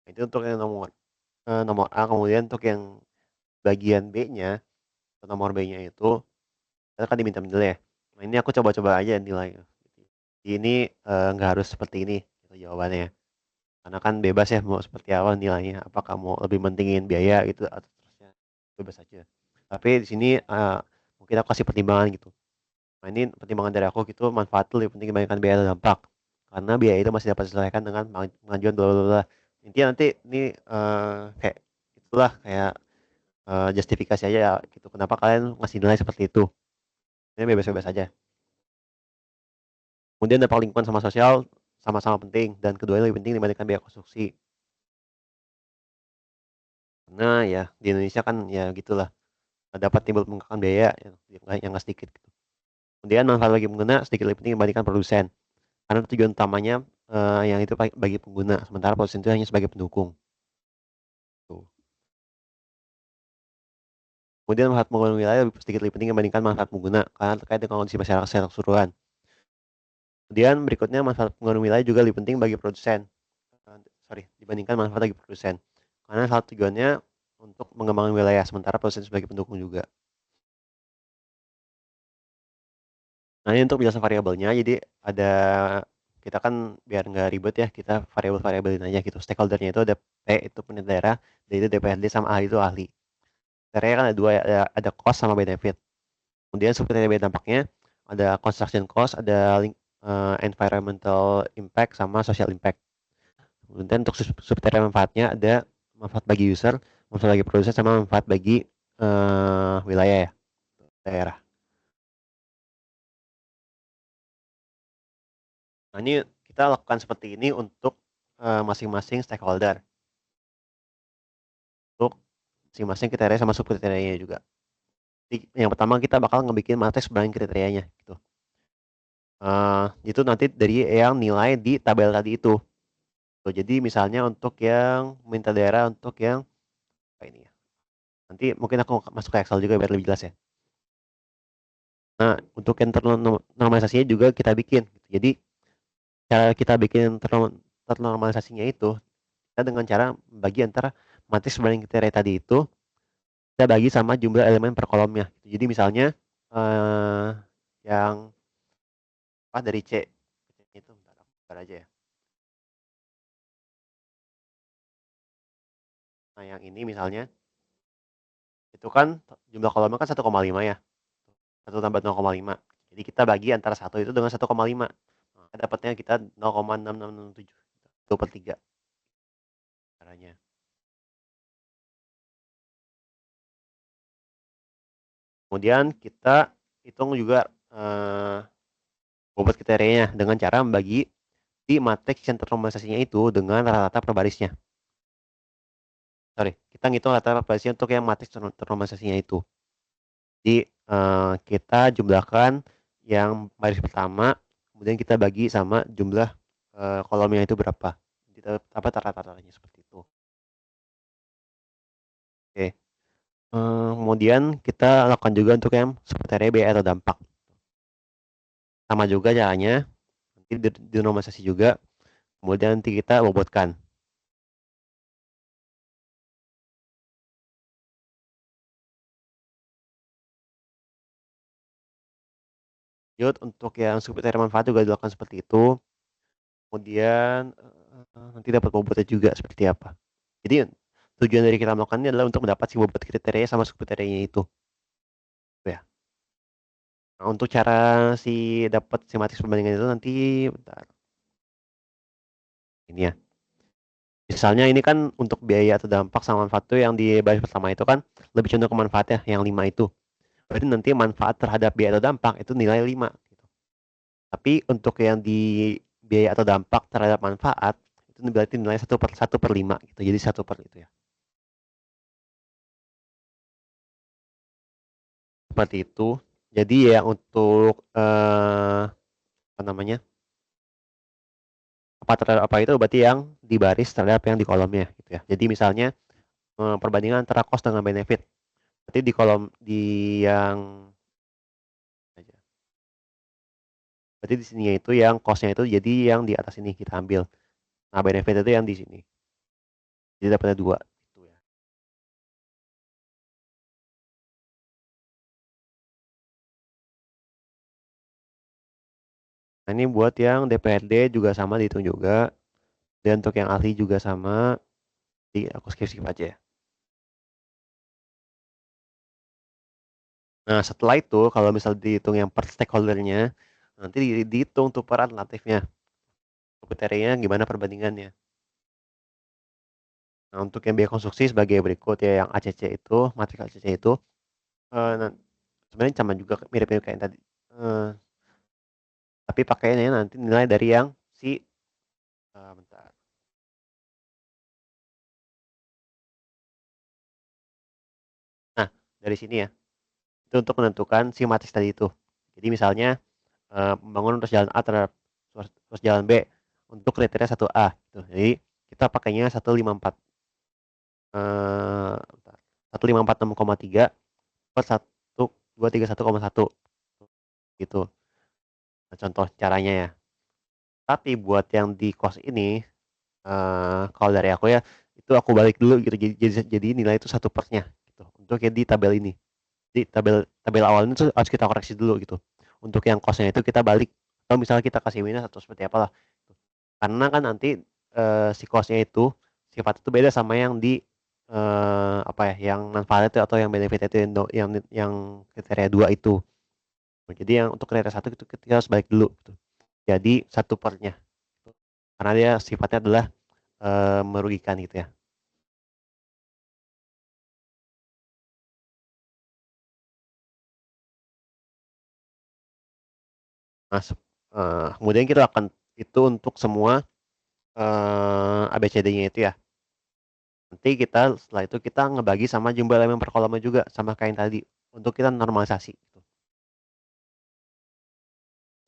Itu untuk yang nomor A, kemudian untuk yang bagian B-nya, nomor B-nya itu kita kan diminta nilai ya. Nah, ini aku coba-coba aja nilai. Ini nggak harus seperti ini gitu jawabannya. Karena kan bebas ya mau seperti apa nilainya. Apakah mau lebih mentingin biaya gitu atau terusnya bebas aja. Tapi di sini mungkin aku kasih pertimbangan gitu. Nah, ini pertimbangan dari aku gitu manfaat itu lebih penting dibandingkan biaya atau dampak. Karena biaya itu masih dapat diselesaikan dengan pengajuan bla bla bla. Intinya nanti ini kayak itulah kayak justifikasi aja ya gitu. Kenapa kalian ngasih nilai seperti itu? Ini bebas-bebas aja. Kemudian dampak lingkungan sama sosial sama-sama penting dan keduanya lebih penting dibandingkan biaya konstruksi. Karena ya di Indonesia kan ya gitulah dapat timbul bengkakan biaya yang nggak sedikit. Gitu. Kemudian manfaat bagi pengguna sedikit lebih penting dibandingkan produsen. Karena tujuan utamanya yang itu bagi pengguna, sementara produsen itu hanya sebagai pendukung. Tuh. Kemudian manfaat pengguna wilayah sedikit lebih penting dibandingkan manfaat pengguna karena terkait dengan kondisi masyarakat secara keseluruhan. Kemudian berikutnya manfaat pengguna wilayah juga lebih penting bagi produsen. Dibandingkan manfaat bagi produsen. Karena salah tujuannya untuk mengembangkan wilayah, sementara produsen sebagai pendukung juga. Nah, ini untuk penjelasan variabelnya, jadi ada kita kan biar nggak ribet ya, kita variabel-variabelin aja gitu. Stakeholdernya itu ada P itu pemerintah daerah, D itu DPRD, sama ahli itu ahli. Kriteria kan ada dua, ada cost sama benefit. Kemudian subkriteria dampaknya ada construction cost, ada environmental impact sama social impact. Kemudian untuk subkriteria manfaatnya ada manfaat bagi user, manfaat bagi produsen, sama manfaat bagi wilayah ya, daerah. Nah, ini kita lakukan seperti ini untuk masing-masing stakeholder. Untuk masing-masing kriteria sama subkriterianya juga. Jadi, yang pertama kita bakal ngebikin matriks banding kriterianya gitu. Itu nanti dari yang nilai di tabel tadi itu. Jadi misalnya untuk yang minta daerah, untuk yang apa ini ya. Nanti mungkin aku masuk ke Excel juga biar lebih jelas ya. Nah, untuk yang ternormalisasinya juga kita bikin. Jadi cara kita bikin ternormalisasinya itu kita dengan cara bagi antara matriks banding kriteria tadi itu kita bagi sama jumlah elemen per kolomnya. Jadi misalnya yang dari C itu bentar aja ya. Nah, yang ini misalnya itu kan jumlah kolomnya kan 1,5 ya. 1 tambah 0,5. Jadi kita bagi antara 1 itu dengan 1,5. Nah, dapatnya kita 0,6667. 2/3 caranya. Kemudian kita hitung juga bobot kriterianya dengan cara membagi di matriks yang ternormalisasinya itu dengan rata-rata per barisnya. Kita ngitung rata-rata per barisnya untuk yang matriks ternormalisasinya itu. Jadi kita jumlahkan yang baris pertama, kemudian kita bagi sama jumlah kolomnya itu berapa. Kita dapat rata-ratanya seperti itu. Oke. Kemudian kita lakukan juga untuk yang subkriteria biaya atau dampak. Sama juga caranya, nanti dinormalisasi juga, kemudian nanti kita bobotkan. Lanjut, untuk yang subkriteria manfaat juga dilakukan seperti itu. Kemudian nanti dapat bobotnya juga seperti apa. Jadi tujuan dari kita melakukan ini adalah untuk mendapat si bobot kriteria sama subkriterianya itu. Ya. Nah, untuk cara dapat si matriks perbandingan itu nanti bentar. Ini ya. Misalnya ini kan untuk biaya atau dampak sama manfaat itu yang di baris pertama itu kan lebih condong ke manfaat ya, yang 5 itu. Berarti nanti manfaat terhadap biaya atau dampak itu nilai 5 gitu. Tapi untuk yang di biaya atau dampak terhadap manfaat itu berarti nilai 1/5 gitu. Jadi 1 per itu ya. Seperti itu. Jadi ya untuk apa namanya? Apa terhadap apa itu berarti yang di baris terhadap yang di kolomnya gitu ya. Jadi misalnya perbandingan antara cost dengan benefit. Berarti di kolom di yang aja. Berarti di sini itu yang cost-nya itu jadi yang di atas ini kita ambil. Nah, benefit itu yang di sini. Jadi dapatnya 2 gitu ya. Nah, ini buat yang DPRD juga sama dihitung juga. Dan untuk yang ahli juga sama. Jadi aku skip aja ya. Nah, setelah itu kalau misal dihitung yang per stakeholdernya, nanti dihitung tuh per alternatifnya. Kriterianya gimana perbandingannya. Nah, untuk yang biaya konstruksi sebagai berikut ya, yang ACC itu, matriks ACC itu, sebenarnya sama juga mirip-mirip kayak yang tadi. Tapi pakainya nanti nilai dari yang si, bentar. Nah, dari sini ya, itu untuk menentukan si matriks tadi itu. Jadi misalnya, membangun ruas jalan A terhadap ruas jalan B untuk kriteria 1A. Gitu. Jadi kita pakainya 154. 154,6,3 per 1231,1 gitu. Nah, contoh caranya ya. Tapi buat yang di kos ini, kalau dari aku ya, itu aku balik dulu gitu. Jadi nilai itu 1/nya gitu. Untuk yang di tabel ini. Di tabel tabel awalnya tuh harus kita koreksi dulu gitu. Untuk yang kosnya itu kita balik atau misalnya kita kasih minus atau seperti apalah. Karena kan nanti si kosnya itu sifat itu beda sama yang di apa ya, yang manfaat itu atau yang benefit itu yang kriteria 2 itu. Jadi yang untuk kriteria 1 itu kita harus balik dulu gitu. Jadi 1/nya. Karena dia sifatnya adalah merugikan gitu ya. Nah, kemudian kita akan itu untuk semua ABCD-nya itu ya. Nanti kita setelah itu kita ngebagi sama jumlah elemen per kolomnya juga sama kayak yang tadi untuk kita normalisasi gitu.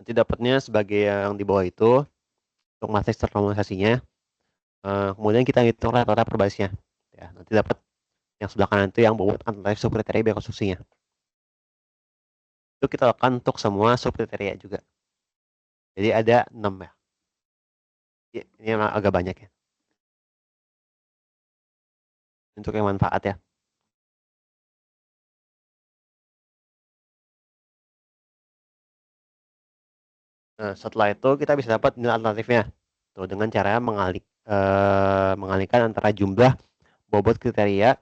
Nanti dapatnya sebagai yang di bawah itu untuk matriks ternormalisasinya. Kemudian kita hitung rata-rata per barisnya. Ya, nanti dapat yang sebelah kanan itu yang bobot antara subkriteria biar konstruksinya. Itu kita lakukan untuk semua subkriteria juga. Jadi ada 6 ya. Ini memang agak banyak ya. Untuk yang manfaat ya. Nah, setelah itu kita bisa dapat nilai alternatifnya. Tuh, dengan cara mengalihkan antara jumlah bobot kriteria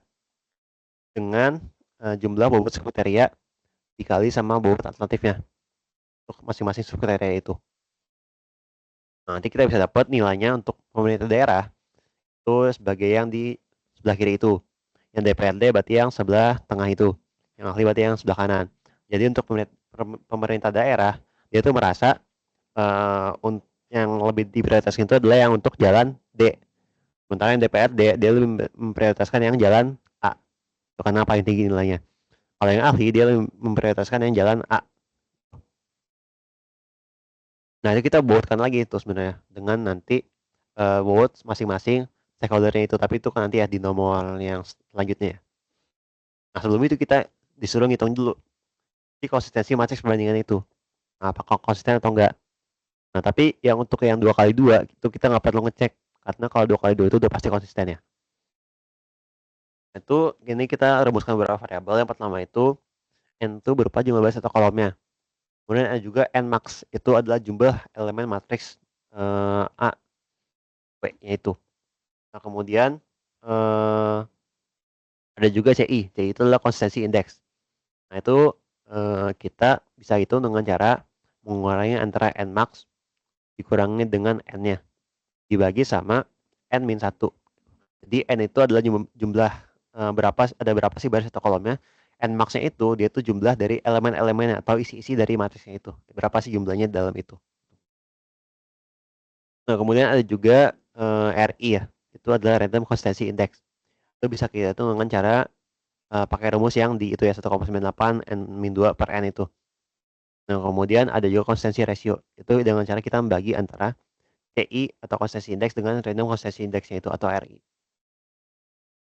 dengan jumlah bobot subkriteria dikali sama bobot alternatifnya untuk masing-masing subkriteria itu. Nah, nanti kita bisa dapat nilainya untuk pemerintah daerah itu sebagai yang di sebelah kiri itu. Yang DPRD berarti yang sebelah tengah itu. Yang ahli berarti yang sebelah kanan. Jadi untuk pemerintah daerah, dia tuh merasa yang lebih diprioritaskan itu adalah yang untuk jalan D. Sementara yang DPRD, dia lebih memprioritaskan yang jalan A. Karena paling tinggi nilainya. Kalau yang ahli, dia lebih memprioritaskan yang jalan A. Nah, itu kita buatkan lagi itu sebenarnya dengan nanti vote masing-masing stakeholdernya itu, tapi itu kan nanti ya di nomor yang selanjutnya ya. Nah, sebelum itu kita disuruh ngitung dulu si konsistensi matriks perbandingan itu. Nah, apakah konsisten atau enggak. Nah, tapi yang untuk yang 2x2 itu kita nggak perlu ngecek karena kalau 2x2 itu udah pasti konsisten ya. Itu gini kita rumuskan beberapa variabel. Yang pertama itu n itu berupa jumlah baris atau kolomnya. Kemudian ada juga n max itu adalah jumlah elemen matriks A W-nya itu. Nah, kemudian ada juga CI. CI itu adalah konsistensi indeks. Nah, itu kita bisa hitung dengan cara mengurangi antara n max dikurangi dengan n-nya dibagi sama n-1. Jadi n itu adalah jumlah ada berapa sih baris atau kolomnya. N max-nya itu dia itu jumlah dari elemen-elemennya atau isi-isi dari matriksnya itu. Berapa sih jumlahnya dalam itu. Nah, kemudian ada juga RI ya. Itu adalah Random Consistency Index. Itu bisa kita hitung dengan cara pakai rumus yang di itu ya 1,98 n-2 per n itu. Nah, kemudian ada juga konsistensi ratio. Itu dengan cara kita membagi antara CI atau konsistensi indeks dengan random konsistensi indeksnya itu atau RI.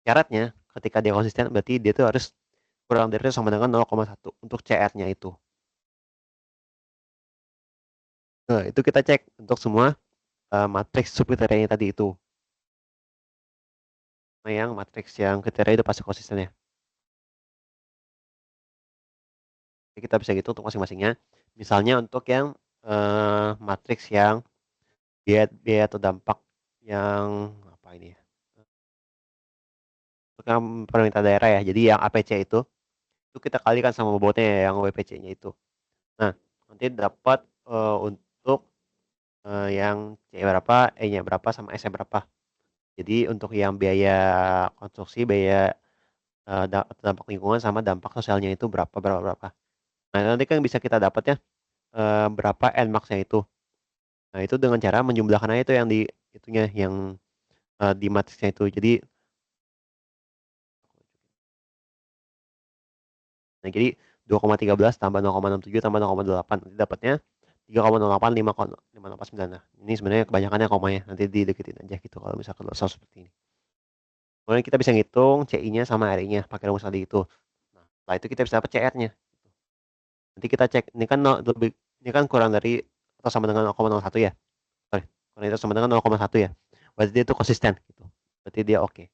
Syaratnya ketika dia konsisten berarti dia tuh harus kurang dari sama dengan 0,1 untuk CR-nya itu. Nah, itu kita cek untuk semua matriks subkriteria tadi itu. Nah, yang matriks yang kriteria itu pasti konsisten ya. Jadi kita bisa gitu untuk masing-masingnya. Misalnya untuk yang matriks yang biaya atau dampak yang apa ini ya? Untuk yang pemerintah daerah ya. Jadi yang APC itu kita kalikan sama bobotnya ya, yang WPC-nya itu. Nah, nanti dapat untuk yang C berapa, E-nya berapa sama S-nya berapa. Jadi untuk yang biaya konstruksi, biaya dampak lingkungan sama dampak sosialnya itu berapa. Nah, nanti kan bisa kita dapat ya berapa N max-nya itu. Nah, itu dengan cara menjumlahkan aja itu yang di itunya yang di matriksnya itu. Jadi nah, jadi 2,13 tambah 0,67 tambah 0,8 nanti dapatnya 3,08 5,9. Nah, ini sebenarnya kebanyakannya komanya. Nanti dideketin aja gitu kalau misalkan soal seperti ini. Kemudian kita bisa ngitung CI-nya sama RI-nya pakai rumus tadi itu. Setelah itu kita bisa dapat CR-nya. Nanti kita cek, ini kan ini kan kurang dari atau sama dengan 0,01 ya. Sorry, kurang itu sama dengan 0,1 ya. Berarti dia itu konsisten gitu. Berarti dia oke.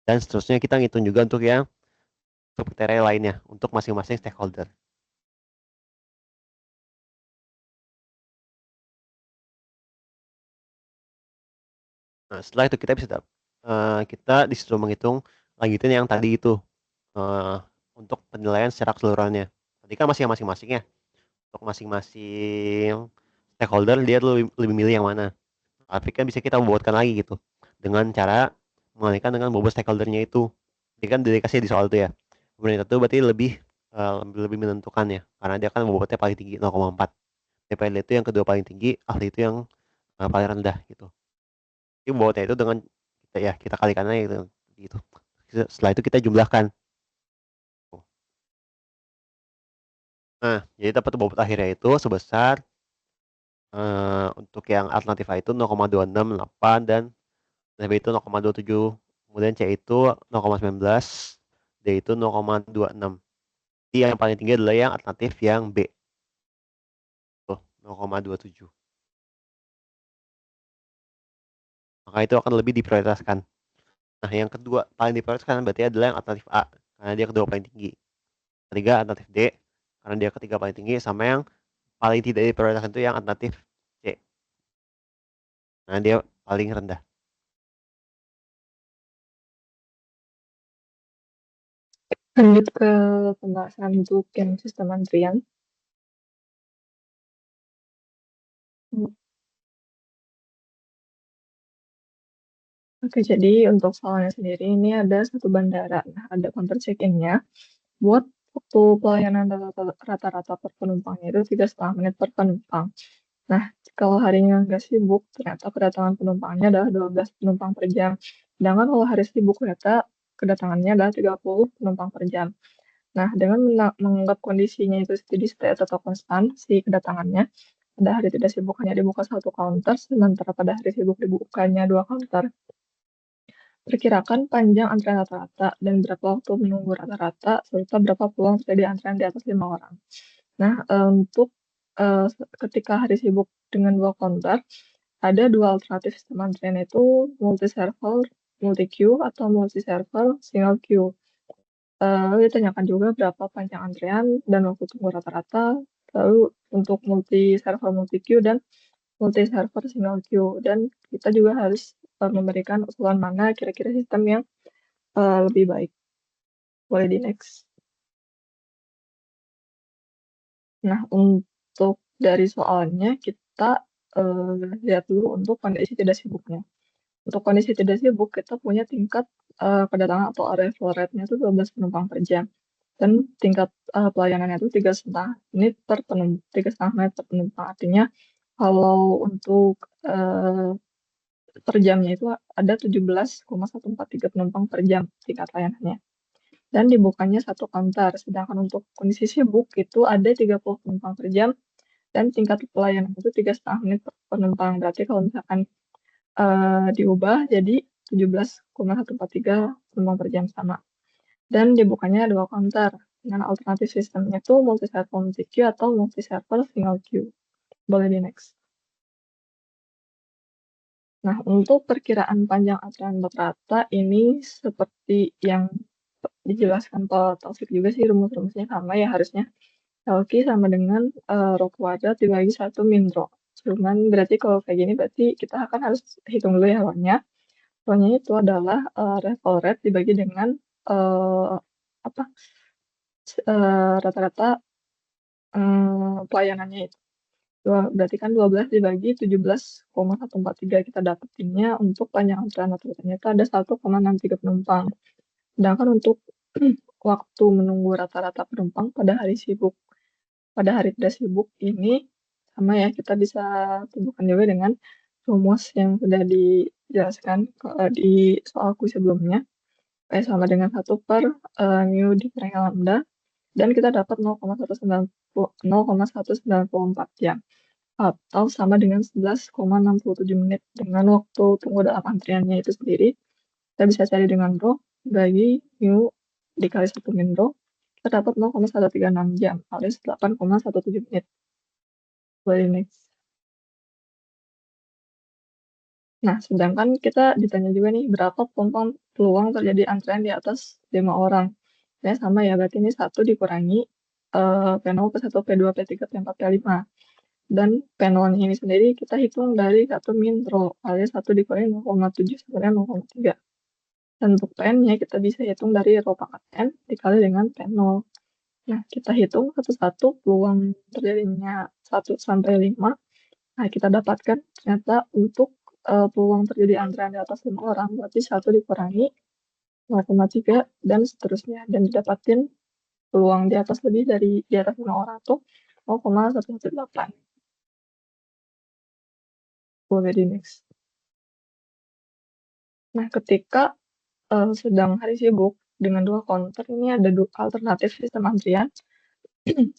Dan seterusnya kita ngitung juga untuk yang subkriteria lainnya untuk masing-masing stakeholder. Nah, setelah itu kita bisa kita disuruh menghitung lanjutin yang tadi itu untuk penilaian secara keseluruhannya. Tadi kan masih masing-masing ya. Untuk masing-masing stakeholder dia lebih milih yang mana. Tapi kan bisa kita buatkan lagi gitu dengan cara mengalihkan dengan bobot stakeholdernya itu. Jadi kan dedikasi di soal itu ya. Pemerintah itu berarti lebih menentukan ya, karena dia kan bobotnya paling tinggi 0,4. DPR itu yang kedua paling tinggi, ahli itu yang paling rendah gitu. Jadi bobotnya itu dengan kita kalikan aja gitu. Setelah itu kita jumlahkan. Nah, jadi dapat bobot akhirnya itu sebesar untuk yang alternatif A itu 0,268 dan B itu 0,27. Kemudian C itu 0,19, D itu 0,26. Jadi yang paling tinggi adalah yang alternatif yang B. Tuh, 0,27. Maka itu akan lebih diprioritaskan. Nah, yang kedua paling diprioritaskan berarti adalah yang alternatif A, karena dia kedua paling tinggi. Ketiga alternatif D, karena dia ketiga paling tinggi, sama yang paling tidak diprioritaskan itu yang alternatif C. Nah, dia paling rendah. Lanjut ke pembahasan untuk yang sistem antrian. Oke, jadi untuk soalnya sendiri ini ada satu bandara. Nah, ada counter check-in-nya. Buat waktu pelayanan rata-rata per penumpangnya itu 3,5 menit per penumpang. Nah, kalau harinya nggak sibuk, ternyata kedatangan penumpangnya adalah 12 penumpang per jam. Sedangkan kalau hari sibuk, ternyata kedatangannya adalah 30 penumpang per jam. Nah, dengan menganggap kondisinya itu steady state atau konstan, si kedatangannya, pada hari tidak sibuk hanya dibuka satu counter, sementara pada hari sibuk dibukanya 2 counter. Perkirakan panjang antrian rata-rata dan berapa waktu menunggu rata-rata, serta berapa peluang terjadi antrian di atas 5 orang. Nah, untuk ketika hari sibuk dengan 2 counter, ada 2 alternatif sistem antrian itu multi-server, multi-queue, atau multi-server, single queue. Lalu ditanyakan juga berapa panjang antrian dan waktu tunggu rata-rata, lalu untuk multi-server, multi-queue, dan multi-server, single queue. Dan kita juga harus memberikan usulan mana kira-kira sistem yang lebih baik. Boleh di next. Nah, untuk dari soalnya kita lihat dulu untuk kondisi tidak sibuknya. Untuk kondisi tidak sibuk, kita punya tingkat kedatangan atau arrival rate-nya itu 12 penumpang per jam. Dan tingkat pelayanannya itu 3,5 menit per penumpang. Artinya kalau untuk per jamnya itu ada 17,143 penumpang per jam tingkat layanannya. Dan dibukanya satu counter. Sedangkan untuk kondisi sibuk itu ada 30 penumpang per jam dan tingkat pelayanan itu 3,5 menit per penumpang. Berarti kalau misalkan diubah jadi 17,143 penumpang per jam sama. Dan dibukanya 2 counter. Dengan alternatif sistemnya itu multi-server multi-queue atau multi-server single queue. Boleh di next. Nah, untuk perkiraan panjang antrian rata-rata ini seperti yang dijelaskan Pak Taufik juga sih, rumus-rumusnya sama ya harusnya. LQ sama dengan rho kuadrat dibagi 1 min rho. Cuman berarti kalau kayak gini berarti kita akan harus hitung dulu ya rho-nya. Rho-nya itu adalah arrival rate dibagi dengan rata-rata pelayanannya itu. Berarti kan 12 dibagi 17,143 kita dapetinnya untuk panjang antrian rata-ratanya itu ada 1,63 penumpang. Sedangkan untuk waktu menunggu rata-rata penumpang pada hari sibuk, pada hari tidak sibuk ini sama ya, kita bisa tentukan juga dengan rumus yang sudah dijelaskan di soal kuis sebelumnya. Sama dengan 1 per mu dikurangi lambda, dan kita dapat 0,194 jam atau sama dengan 11,67 menit. Dengan waktu tunggu dalam antriannya itu sendiri, kita bisa cari dengan rho bagi mu dikali 1 min rho, kita terdapat 0,136 jam alias 8,17 menit. Boleh next. Nah, sedangkan kita ditanya juga nih berapa peluang terjadi antrean di atas 5 orang. Ya sama ya, berarti ini 1 dikurangi P0, P1, P2, P3, P4, P5. Dan P0-nya ini sendiri kita hitung dari 1 min rho alias 1 dikurangi 0,7 sampai dengan 0,3. Dan untuk P-nya kita bisa hitung dari rho pangkat N dikali dengan P0. Nah, kita hitung satu-satu peluang terjadinya 1 sampai 5. Nah, kita dapatkan ternyata untuk peluang terjadi antrean di atas 5 orang berarti 1 dikurangi 0,3 dan seterusnya, dan didapatin peluang di atas 5 orang tuh 0,118. Boleh di next. Nah, ketika sedang hari sibuk dengan 2 counter, ini ada 2 alternatif sistem antrian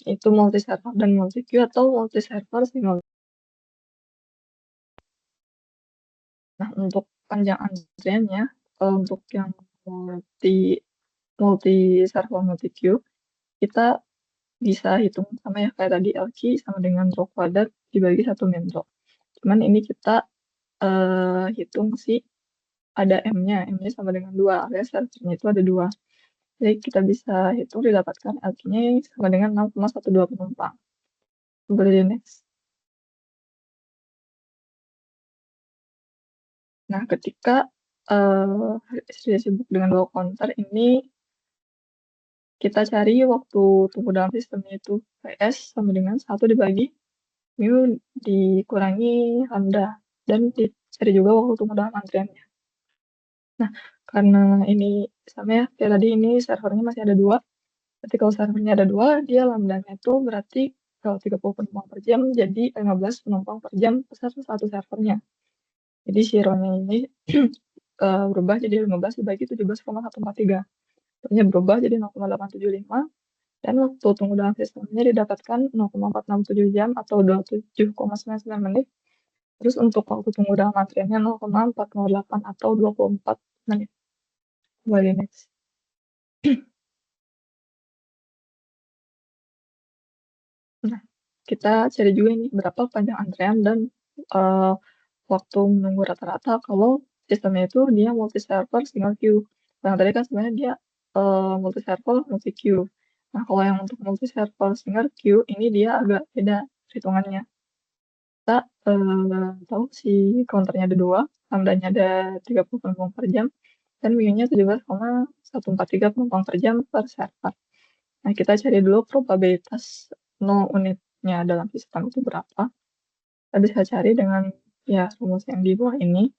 itu multi server dan multi queue atau multi server single. Nah, untuk panjang antriannya untuk yang multi server multi queue kita bisa hitung sama ya kayak tadi LQ sama dengan rho kuadrat dibagi 1 min rho. Cuman ini kita hitung sih ada M-nya sama dengan 2 alias servernya itu ada 2. Jadi kita bisa hitung didapatkan LQ-nya sama dengan 6,12 penumpang. Boleh di next. Nah, ketika sudah sibuk dengan 2 counter ini kita cari waktu tunggu dalam sistemnya itu PS sama dengan 1 dibagi mu dikurangi lambda dan dicari juga waktu tunggu dalam antriannya. Nah, karena ini sama ya kayak tadi ini servernya masih ada 2. Berarti kalau servernya ada 2, dia lambdanya itu berarti kalau 30 penumpang per jam jadi 15 penumpang per jam besar satu servernya. Jadi si rho-nya ini berubah jadi 15 dibagi 17,143. Rho-nya berubah jadi 0,875 dan waktu tunggu dalam sistemnya didapatkan 0,467 jam atau 27,99 menit. Terus untuk waktu tunggu dalam antriannya 0,408 atau 24 menit. Boleh next. Nah, kita cari juga nih berapa panjang antrean dan waktu menunggu rata-rata kalau sistemnya itu dia multi server single queue. Nah, tadi kan sebenarnya dia multi server multi queue. Nah, kalau yang untuk multi server single queue ini dia agak beda hitungannya. Kita tahu si counternya ada 2, lambdanya ada 30 penumpang per jam, dan mu-nya 17,143 penumpang per jam per server. Nah, kita cari dulu probabilitas 0 unitnya dalam sistem itu berapa. Kita bisa cari dengan ya rumus yang di bawah ini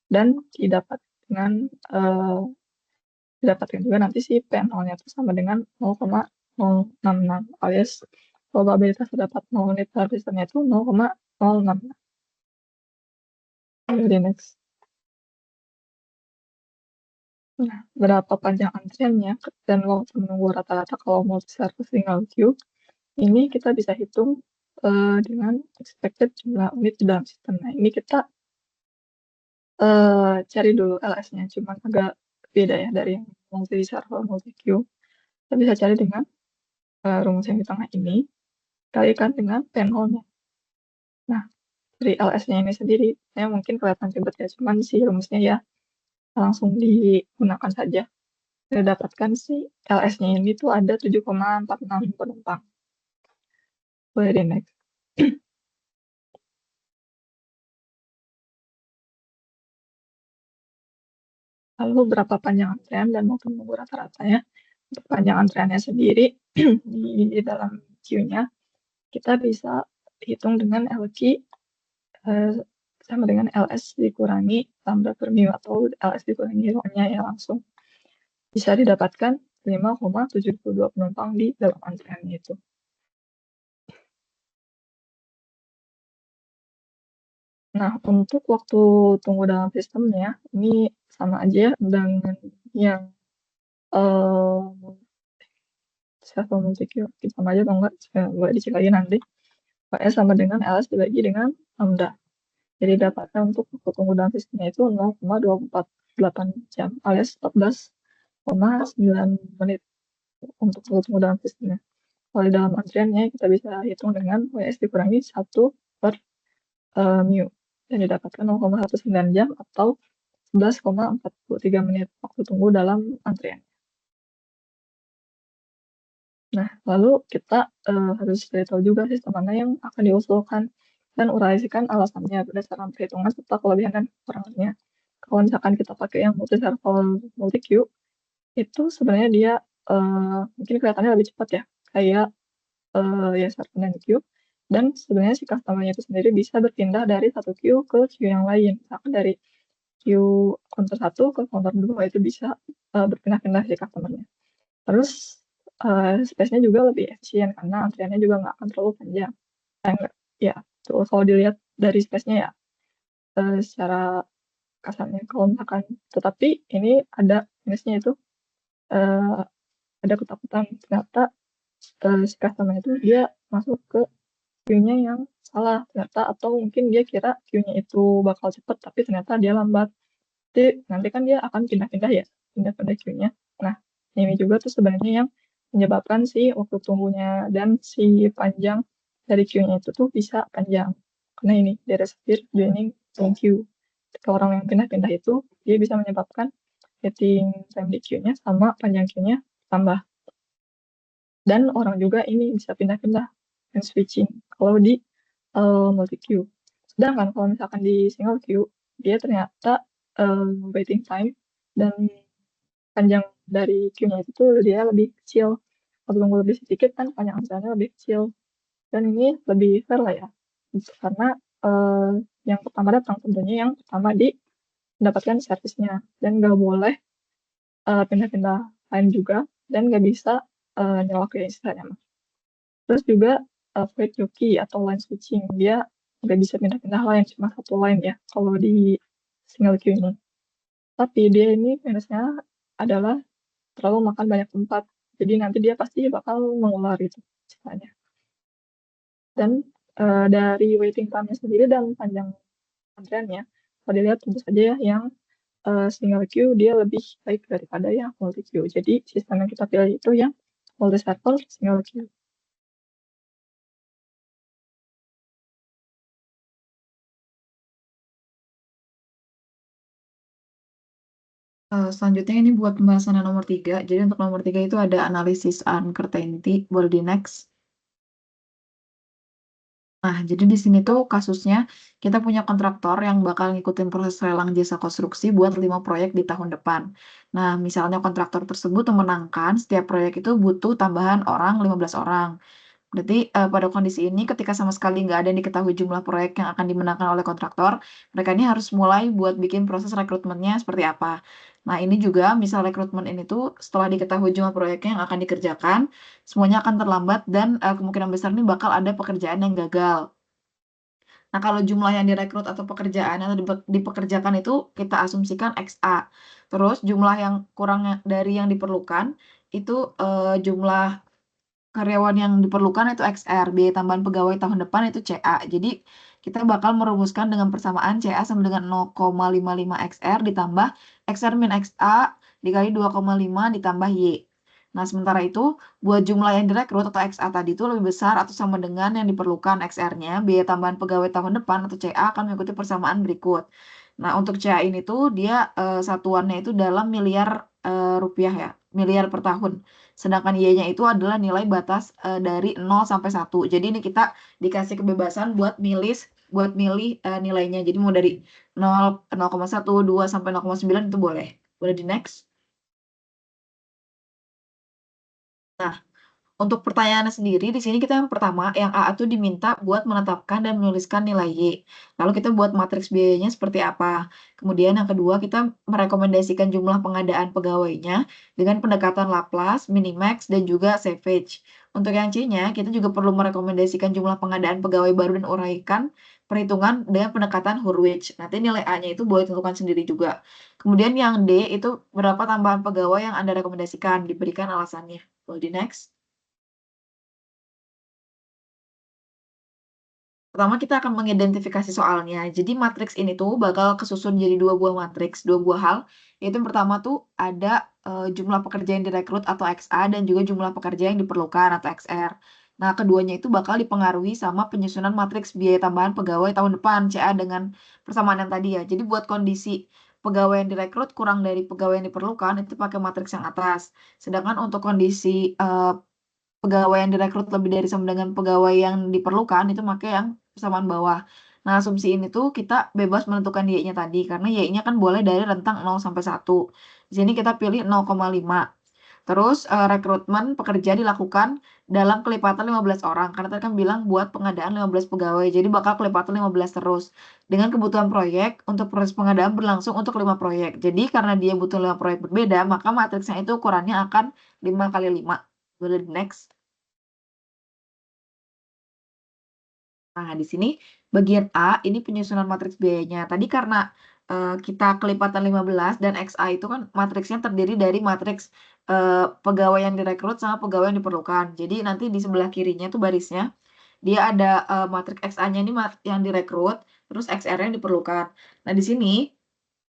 dan didapatkan juga nanti si P0-nya itu sama dengan 0,066 alias probabilitas terdapat 0 unit dalam sistemnya itu 0,066. Jadi next. Nah, berapa panjang antriannya dan waktu menunggu rata-rata kalau multi server single queue ini kita bisa hitung dengan expected jumlah unit di dalam sistem. Nah, ini kita cari dulu LS-nya, cuman agak beda ya dari yang multi server multi queue. Kita bisa cari dengan rumus yang di tengah ini kalikan dengan P0-nya. Nah, dari LS-nya ini sendiri, saya mungkin kelihatan ribet ya, cuman si rumusnya ya langsung digunakan saja. Kita dapatkan si LS-nya ini tuh ada 7,46 penumpang. Boleh di next. Lalu berapa panjang antrean dan waktu menunggu rata-ratanya. Untuk panjang antreannya sendiri di dalam queue-nya kita bisa hitung dengan LQ sama dengan LS dikurangi lambda per mu atau LS dikurangi rho-nya ya langsung. Bisa didapatkan 5,72 penumpang di dalam antrean itu. Nah, untuk waktu tunggu dalam sistemnya, ini sama aja dengan yang server multi queue. Sama aja atau enggak dicek lagi nanti. PS sama dengan LS dibagi dengan lambda. Jadi dapatnya untuk waktu tunggu dalam sistemnya itu 0,248 jam alias 14,9 menit. untuk waktu tunggu dalam sistemnya. Kalau di dalam antriannya kita bisa hitung dengan WS dikurangi 1/mu dan didapatkan 0,19 jam atau 11,43 menit waktu tunggu dalam antrian. Nah, lalu kita harus cari tahu juga sistem mana yang akan diusulkan dan uraikan alasannya berdasarkan perhitungan serta kelebihan dan kekurangannya. Kalau misalkan kita pakai yang multi server multi queue, itu sebenarnya dia mungkin kelihatannya lebih cepat ya, kayak ya server dan queue. Dan sebenarnya si customer-nya itu sendiri bisa berpindah dari satu queue ke queue yang lain. Misalkan dari queue counter 1 ke counter 2 itu bisa berpindah-pindah si customer-nya. Terus space-nya juga lebih efisien karena antriannya juga nggak akan terlalu panjang. Enggak, ya tuh kalau dilihat dari space-nya ya secara kasarnya. Kalau misalkan, tetapi ini ada minusnya itu ada ketakutan ternyata si customer itu dia masuk ke queue-nya yang salah ternyata, atau mungkin dia kira queue-nya itu bakal cepet tapi ternyata dia lambat. Jadi nanti kan dia akan pindah-pindah ya, pindah-pindah queue-nya. Nah, ini juga tuh sebenarnya yang menyebabkan si waktu tunggunya dan si panjang dari queue-nya itu tuh bisa panjang. Karena ini dari severe joining queue. Ketika orang yang pindah-pindah itu, dia bisa menyebabkan waiting time di queue-nya sama panjang queue-nya tambah. Dan orang juga ini bisa pindah-pindah dan switching kalau di multi queue. Sedangkan kalau misalkan di single queue, dia ternyata waiting time dan panjang dari queue-nya itu tuh dia lebih kecil. Waktu tunggu lebih sedikit kan panjang antriannya lebih kecil. Dan ini lebih fair lah ya. Karena yang pertama datang tentunya yang pertama mendapatkan servisnya. Dan nggak boleh pindah-pindah lain juga. Dan nggak bisa nyelak ya istilahnya. Terus juga void jockey atau line switching. Dia nggak bisa pindah-pindah line, cuma satu line ya kalau di single queue ini. Tapi dia ini minusnya adalah terlalu makan banyak tempat. Jadi nanti dia pasti bakal mengular itu ceritanya. Dan dari waiting time-nya sendiri dan panjang antriannya, kalau dilihat tentu saja ya yang single queue dia lebih baik daripada yang multi queue. Jadi sistem yang kita pilih itu yang multi server single queue. Selanjutnya ini buat pembahasan yang nomor 3. Jadi untuk nomor 3 itu ada analisis uncertainty. Boleh di next. Nah, jadi di sini tuh kasusnya kita punya kontraktor yang bakal ngikutin proses lelang jasa konstruksi buat 5 proyek di tahun depan. Nah, misalnya kontraktor tersebut memenangkan setiap proyek itu butuh tambahan orang 15 orang. Berarti pada kondisi ini ketika sama sekali nggak ada yang diketahui jumlah proyek yang akan dimenangkan oleh kontraktor, mereka ini harus mulai buat bikin proses rekrutmennya seperti apa. Nah, ini juga misal rekrutmen ini tuh setelah diketahui jumlah proyeknya yang akan dikerjakan, semuanya akan terlambat dan kemungkinan besar ini bakal ada pekerjaan yang gagal. Nah, kalau jumlah yang direkrut atau pekerjaan yang dipekerjakan itu kita asumsikan XA. Terus jumlah yang kurang dari yang diperlukan itu jumlah karyawan yang diperlukan itu XR, biaya tambahan pegawai tahun depan itu CA. Jadi kita bakal merumuskan dengan persamaan CA sama dengan 0,55 XR ditambah XR min XA dikali 2,5 ditambah Y. Nah, sementara itu buat jumlah yang direkrut atau XA tadi itu lebih besar atau sama dengan yang diperlukan XR-nya, biaya tambahan pegawai tahun depan atau CA akan mengikuti persamaan berikut. Nah, untuk CA ini tuh dia satuannya itu dalam miliar rupiah ya, miliar per tahun. Sedangkan Y-nya itu adalah nilai batas dari 0 sampai 1. Jadi ini kita dikasih kebebasan buat milih nilainya. Jadi mau dari 0, 0,1, 2 sampai 0,9 itu boleh. Boleh di next. Nah, untuk pertanyaannya sendiri, di sini kita yang pertama, yang A itu diminta buat menetapkan dan menuliskan nilai Y. Lalu kita buat matriks biayanya seperti apa. Kemudian yang kedua, kita merekomendasikan jumlah pengadaan pegawainya dengan pendekatan Laplace, Minimax, dan juga Savage. Untuk yang C-nya, kita juga perlu merekomendasikan jumlah pengadaan pegawai baru dan uraikan perhitungan dengan pendekatan Hurwitz. Nanti nilai A-nya itu boleh ditentukan sendiri juga. Kemudian yang D itu berapa tambahan pegawai yang Anda rekomendasikan, diberikan alasannya. Boleh di next. Pertama kita akan mengidentifikasi soalnya. Jadi matriks ini tuh bakal kesusun jadi dua buah matriks, dua buah hal. Yaitu yang pertama tuh ada jumlah pekerja yang direkrut atau XA dan juga jumlah pekerja yang diperlukan atau XR. Nah, keduanya itu bakal dipengaruhi sama penyusunan matriks biaya tambahan pegawai tahun depan CA dengan persamaan yang tadi ya. Jadi buat kondisi pegawai yang direkrut kurang dari pegawai yang diperlukan itu pakai matriks yang atas. Sedangkan untuk kondisi pegawai yang direkrut lebih dari sama dengan pegawai yang diperlukan itu pakai yang persamaan bawah. Nah, asumsi ini tuh kita bebas menentukan Y-nya tadi karena Y-nya kan boleh dari rentang 0 sampai 1. Di sini kita pilih 0,5. Terus rekrutmen pekerja dilakukan dalam kelipatan 15 orang karena tadi kan bilang buat pengadaan 15 pegawai. Jadi bakal kelipatan 15 terus. Dengan kebutuhan proyek untuk proses pengadaan berlangsung untuk 5 proyek. Jadi karena dia butuh 5 proyek berbeda, maka matriksnya itu ukurannya akan 5 kali 5. Boleh next. Nah, di sini bagian A ini penyusunan matriks biayanya. Tadi karena kita kelipatan 15 dan XA itu kan matriksnya terdiri dari matriks pegawai yang direkrut sama pegawai yang diperlukan. Jadi nanti di sebelah kirinya tuh barisnya dia ada matriks XA-nya ini yang direkrut, terus XR yang diperlukan. Nah, di sini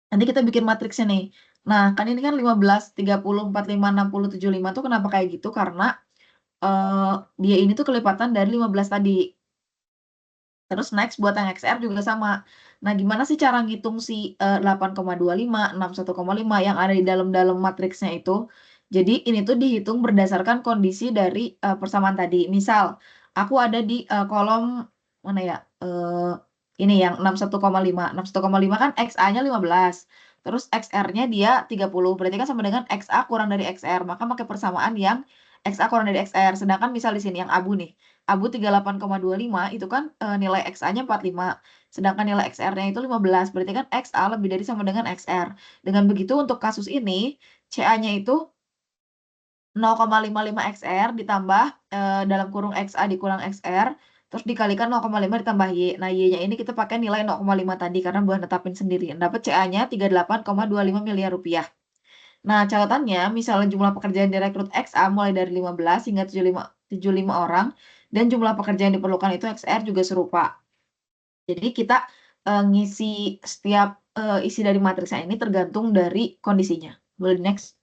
nanti kita bikin matriksnya nih. Nah, kan ini kan 15, 30, 45, 60, 75 tuh kenapa kayak gitu? Karena dia ini tuh kelipatan dari 15 tadi. Terus next buat yang XR juga sama. Nah, gimana sih cara ngitung si 8,25, 61,5 yang ada di dalam matriksnya itu? Jadi ini tuh dihitung berdasarkan kondisi dari persamaan tadi. Misal, aku ada di kolom mana ya? Ini yang 61,5. 61,5 kan XA-nya 15. Terus XR-nya dia 30. Berarti kan sama dengan XA kurang dari XR. Maka pakai persamaan yang XA kurang dari XR. Sedangkan misal di sini yang abu nih. Abu 38,25 itu kan nilai XA-nya 45. Sedangkan nilai XR-nya itu 15. Berarti kan XA lebih dari sama dengan XR. Dengan begitu untuk kasus ini, CA-nya itu 0,55 XR ditambah dalam kurung XA dikurang XR, terus dikalikan 0,5 ditambah Y. Nah, Y-nya ini kita pakai nilai 0,5 tadi karena buat netapin sendiri. Dapat CA-nya 38,25 miliar rupiah. Nah, catatannya, misalnya jumlah pekerjaan direkrut XA mulai dari 15 hingga 75 orang, dan jumlah pekerjaan yang diperlukan itu XR juga serupa. Jadi kita ngisi setiap isi dari matriksnya ini tergantung dari kondisinya. Boleh next.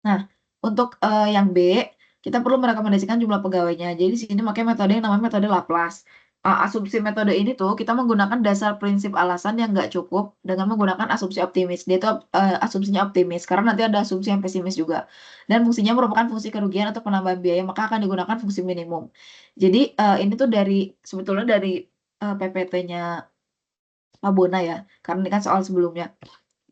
Nah, untuk yang B, kita perlu merekomendasikan jumlah pegawainya. Jadi di sini pakai metode yang namanya metode Laplace. Asumsi metode ini tuh kita menggunakan dasar prinsip alasan yang nggak cukup dengan menggunakan asumsi optimis. Dia itu asumsinya optimis karena nanti ada asumsi yang pesimis juga. Dan fungsinya merupakan fungsi kerugian atau penambahan biaya, maka akan digunakan fungsi minimum. Jadi ini tuh sebetulnya dari PPT-nya Pak Bona ya, karena ini kan soal sebelumnya.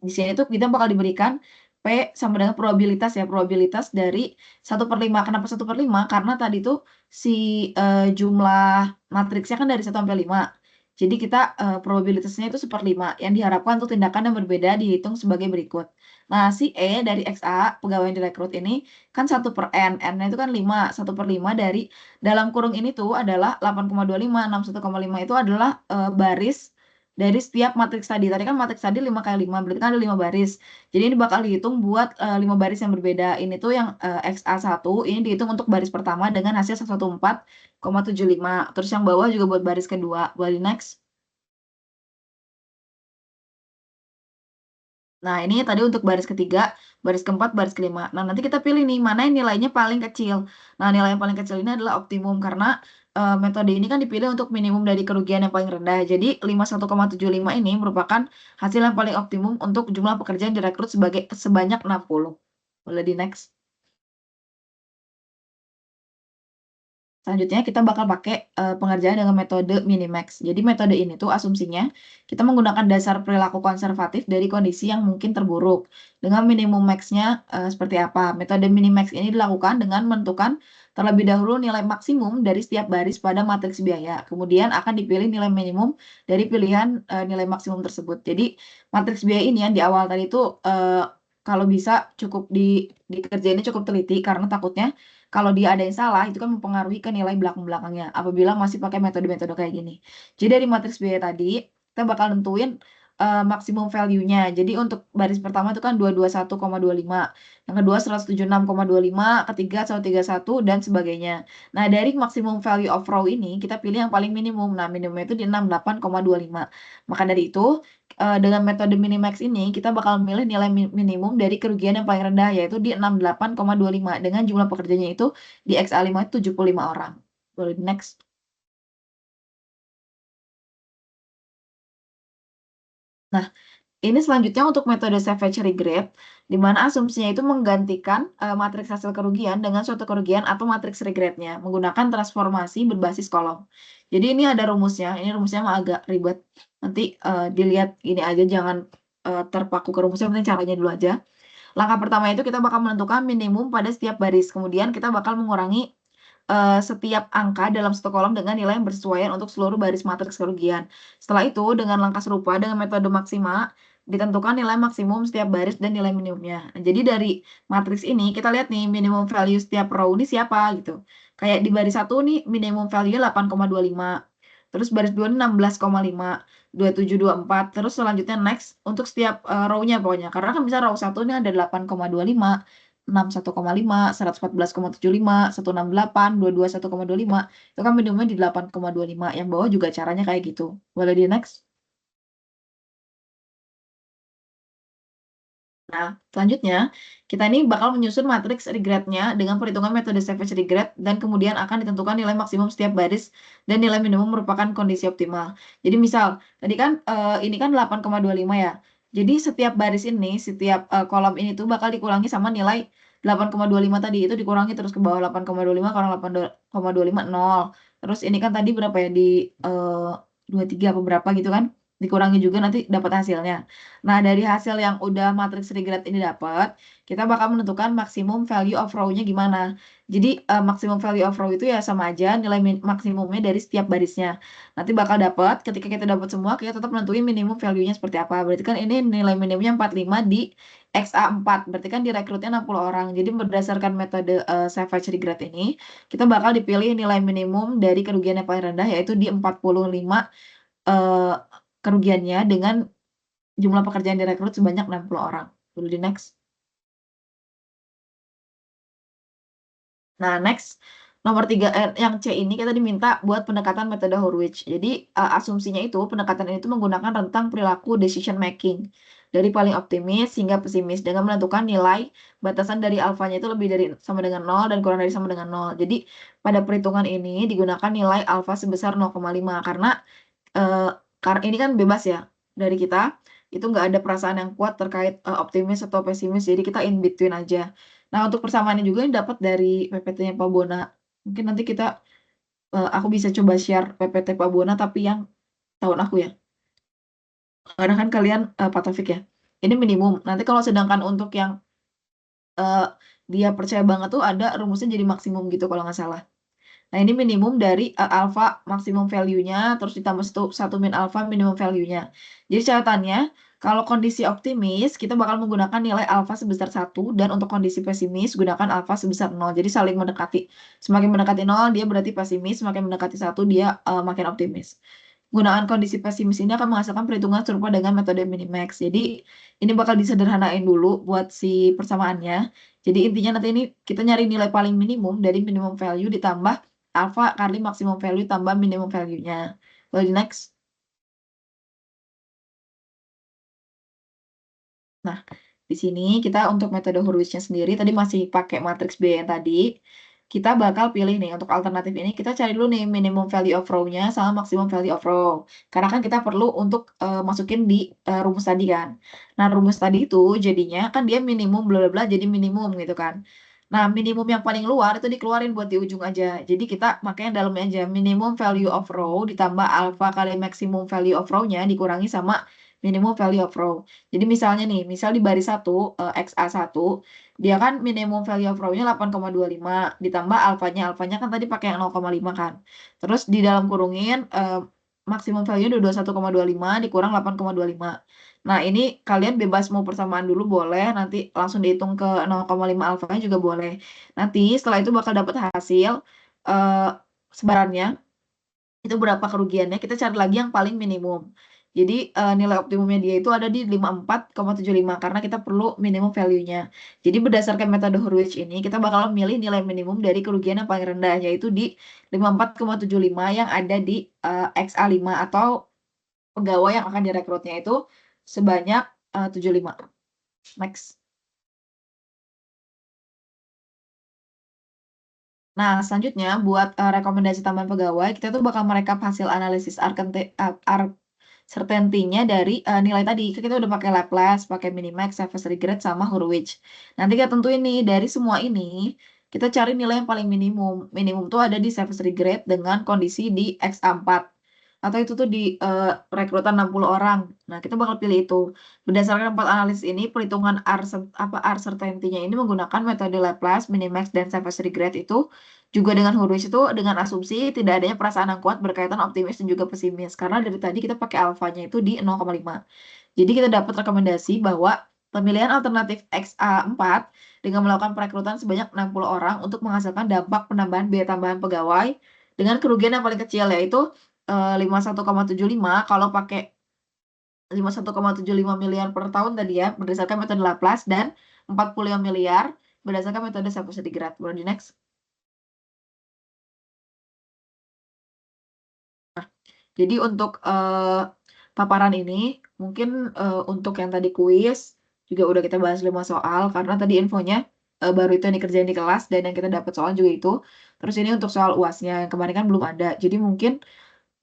Di sini tuh kita bakal diberikan P sama dengan probabilitas ya, probabilitas dari 1/5. Kenapa 1/5? Karena tadi tuh si jumlah matriksnya kan dari 1 sampai 5. Jadi kita probabilitasnya itu 1/5. Yang diharapkan untuk tindakan yang berbeda dihitung sebagai berikut. Nah, si E dari XA, pegawai yang direkrut ini, kan 1/N. N-nya itu kan 5. 1/5 dari dalam kurung ini tuh adalah 8,25. 61,5 itu adalah baris dari setiap matriks tadi. Tadi kan matriks tadi 5 kali 5, berarti kan ada 5 baris. Jadi ini bakal dihitung buat 5 baris yang berbeda. Ini tuh yang XA1, ini dihitung untuk baris pertama dengan hasil 114,75. Terus yang bawah juga buat baris kedua. Boleh next. Nah, ini tadi untuk baris ketiga, baris keempat, baris kelima. Nah, nanti kita pilih nih, mana yang nilainya paling kecil. Nah, nilai yang paling kecil ini adalah optimum, karena metode ini kan dipilih untuk minimum dari kerugian yang paling rendah. Jadi, 51,75 ini merupakan hasil yang paling optimum untuk jumlah pekerjaan direkrut sebanyak 60. Boleh di next. Selanjutnya kita bakal pakai pengerjaan dengan metode minimax. Jadi metode ini tuh asumsinya kita menggunakan dasar perilaku konservatif dari kondisi yang mungkin terburuk dengan minimum max-nya seperti apa. Metode minimax ini dilakukan dengan menentukan terlebih dahulu nilai maksimum dari setiap baris pada matriks biaya. Kemudian akan dipilih nilai minimum dari pilihan nilai maksimum tersebut. Jadi matriks biaya ini yang di awal tadi itu kalau bisa cukup dikerjainnya cukup teliti karena takutnya kalau dia ada yang salah, itu kan mempengaruhi ke nilai belakang-belakangnya. Apabila masih pakai metode-metode kayak gini. Jadi dari matriks biaya tadi, kita bakal nentuin maksimum value-nya. Jadi untuk baris pertama itu kan 221,25, yang kedua 176,25, ketiga 131 dan sebagainya. Nah, dari maksimum value of row ini kita pilih yang paling minimum. Nah, minimumnya itu di 68,25. Maka dari itu dengan metode minimax ini kita bakal memilih nilai minimum dari kerugian yang paling rendah yaitu di 68,25 dengan jumlah pekerjanya itu di XA5 itu 75 orang. Boleh next. Nah, ini selanjutnya untuk metode savage regret, di mana asumsinya itu menggantikan matriks hasil kerugian dengan suatu kerugian atau matriks regretnya menggunakan transformasi berbasis kolom. Jadi ini ada rumusnya, ini rumusnya mah agak ribet. Nanti dilihat ini aja, jangan terpaku ke rumusnya, penting caranya dulu aja. Langkah pertama itu kita bakal menentukan minimum pada setiap baris, kemudian kita bakal mengurangi setiap angka dalam satu kolom dengan nilai yang bersesuaian untuk seluruh baris matriks kerugian. Setelah itu, dengan langkah serupa dengan metode maksima, ditentukan nilai maksimum setiap baris dan nilai minimumnya. Nah, jadi dari matriks ini kita lihat nih minimum value setiap row ini siapa gitu. Kayak di baris 1 nih minimum value 8,25. Terus baris 2 ini 16,5, 2724. Terus selanjutnya next untuk setiap row-nya pokoknya. Karena kan bisa row 1 ini ada 8,25, 61,5, 114,75, 168, 221,25. Itu kan minimumnya di 8,25. Yang bawah juga caranya kayak gitu. Boleh di next? Nah, selanjutnya kita ini bakal menyusun matriks regret-nya dengan perhitungan metode savage regret dan kemudian akan ditentukan nilai maksimum setiap baris dan nilai minimum merupakan kondisi optimal. Jadi misal, tadi kan ini kan 8,25 ya. Jadi setiap baris ini, setiap kolom ini tuh bakal dikurangi sama nilai 8,25 tadi, itu dikurangi terus ke bawah 8,25 kurang 8,25 0. Terus ini kan tadi berapa ya, di 23 apa berapa gitu kan? Dikurangi juga nanti dapat hasilnya. Nah, dari hasil yang udah matriks regret ini dapat, kita bakal menentukan maksimum value of row-nya gimana. Jadi, maksimum value of row itu ya sama aja nilai maksimumnya dari setiap barisnya. Nanti bakal dapat, ketika kita dapat semua, kita tetap menentuin minimum value-nya seperti apa. Berarti kan ini nilai minimumnya 45 di XA4. Berarti kan direkrutnya 60 orang. Jadi, berdasarkan metode savage regret ini, kita bakal dipilih nilai minimum dari kerugian yang paling rendah, yaitu di 45 kerugiannya dengan jumlah pekerjaan direkrut sebanyak 60 orang. Dulu di next. Nah, next. Nomor 3, yang C ini kita diminta buat pendekatan metode Horwich. Jadi, asumsinya itu, pendekatan ini itu menggunakan rentang perilaku decision making. Dari paling optimis hingga pesimis, dengan menentukan nilai batasan dari alfanya itu lebih dari sama dengan 0 dan kurang dari sama dengan 0. Jadi, pada perhitungan ini digunakan nilai alfa sebesar 0,5. Karena ini kan bebas ya dari kita. Itu nggak ada perasaan yang kuat terkait optimis atau pesimis, jadi kita in between aja. Nah, untuk persamaannya juga ini dapat dari PPT-nya Pak Bona. Mungkin nanti aku bisa coba share PPT Pak Bona tapi yang tahun aku ya. Karena kan kalian Pak Taufik ya. Ini minimum. Nanti kalau sedangkan untuk yang dia percaya banget tuh ada rumusnya jadi maksimum gitu kalau nggak salah. Nah, ini minimum dari alfa maksimum value-nya, terus ditambah satu min alfa minimum value-nya. Jadi catatannya, kalau kondisi optimis, kita bakal menggunakan nilai alfa sebesar 1, dan untuk kondisi pesimis, gunakan alfa sebesar 0. Jadi saling mendekati. Semakin mendekati 0, dia berarti pesimis, semakin mendekati 1, dia makin optimis. Gunaan kondisi pesimis ini akan menghasilkan perhitungan serupa dengan metode minimax. Jadi, ini bakal disederhanain dulu buat si persamaannya. Jadi intinya nanti ini kita nyari nilai paling minimum dari minimum value ditambah alpha kali maksimum value tambah minimum value-nya. Boleh next. Nah, di sini kita untuk metode Hurwitz-nya sendiri tadi masih pakai matriks B yang tadi. Kita bakal pilih nih untuk alternatif ini, kita cari dulu nih minimum value of row-nya sama maximum value of row. Karena kan kita perlu untuk masukin di rumus tadi kan. Nah, rumus tadi itu jadinya kan dia minimum bla bla bla jadi minimum gitu kan. Nah, minimum yang paling luar itu dikeluarin buat di ujung aja. Jadi kita makanya dalamnya aja minimum value of row ditambah alpha kali maximum value of row-nya dikurangi sama minimum value of row. Jadi misalnya nih, misal di baris 1, XA1, dia kan minimum value of row-nya 8,25, ditambah alfanya kan tadi pakai yang 0,5 kan. Terus di dalam kurungin, maksimum value 21,25 dikurang 8,25. Nah, ini kalian bebas mau persamaan dulu boleh, nanti langsung dihitung ke 0,5 alfanya juga boleh. Nanti setelah itu bakal dapat hasil sebarannya, itu berapa kerugiannya, kita cari lagi yang paling minimum. Jadi nilai optimumnya dia itu ada di 54,75 karena kita perlu minimum value-nya. Jadi berdasarkan metode Hurwitz ini kita bakal milih nilai minimum dari kerugian yang paling rendah yaitu di 54,75 yang ada di XA5 atau pegawai yang akan direkrutnya itu sebanyak 75. Next. Nah, selanjutnya buat rekomendasi tambahan pegawai, kita tuh bakal merekap hasil analisis certainty-nya dari nilai tadi. Kita udah pakai Laplace, pakai Minimax, Savage Regret, sama Hurwitz. Nanti kita tentuin nih, dari semua ini, kita cari nilai yang paling minimum. Minimum tuh ada di Savage Regret dengan kondisi di XA4. Atau itu tuh di rekrutan 60 orang. Nah, kita bakal pilih itu. Berdasarkan 4 analisis ini, perhitungan R certainty-nya ini menggunakan metode Laplace, Minimax, dan Savage Regret itu juga dengan Hurwitz itu dengan asumsi tidak adanya perasaan yang kuat berkaitan optimis dan juga pesimis. Karena dari tadi kita pakai alfanya itu di 0,5. Jadi kita dapat rekomendasi bahwa pemilihan alternatif XA4 dengan melakukan perekrutan sebanyak 60 orang untuk menghasilkan dampak penambahan biaya tambahan pegawai dengan kerugian yang paling kecil yaitu 51,75 kalau pakai 51,75 miliar per tahun tadi ya berdasarkan metode Laplace dan 45 miliar berdasarkan metode Savage Regret. Boleh di next. Jadi untuk paparan ini mungkin untuk yang tadi kuis juga udah kita bahas 5 soal karena tadi infonya baru itu yang dikerjain di kelas dan yang kita dapat soal juga itu. Terus ini untuk soal UASnya yang kemarin kan belum ada. Jadi mungkin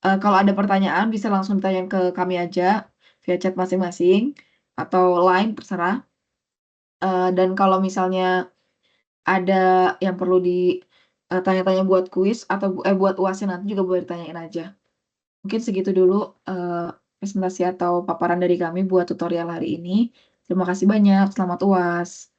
kalau ada pertanyaan bisa langsung tanya ke kami aja via chat masing-masing atau line terserah. Dan kalau misalnya ada yang perlu ditanya-tanya buat kuis atau buat UASnya nanti juga boleh ditanyain aja. Mungkin segitu dulu presentasi atau paparan dari kami buat tutorial hari ini. Terima kasih banyak. Selamat UAS.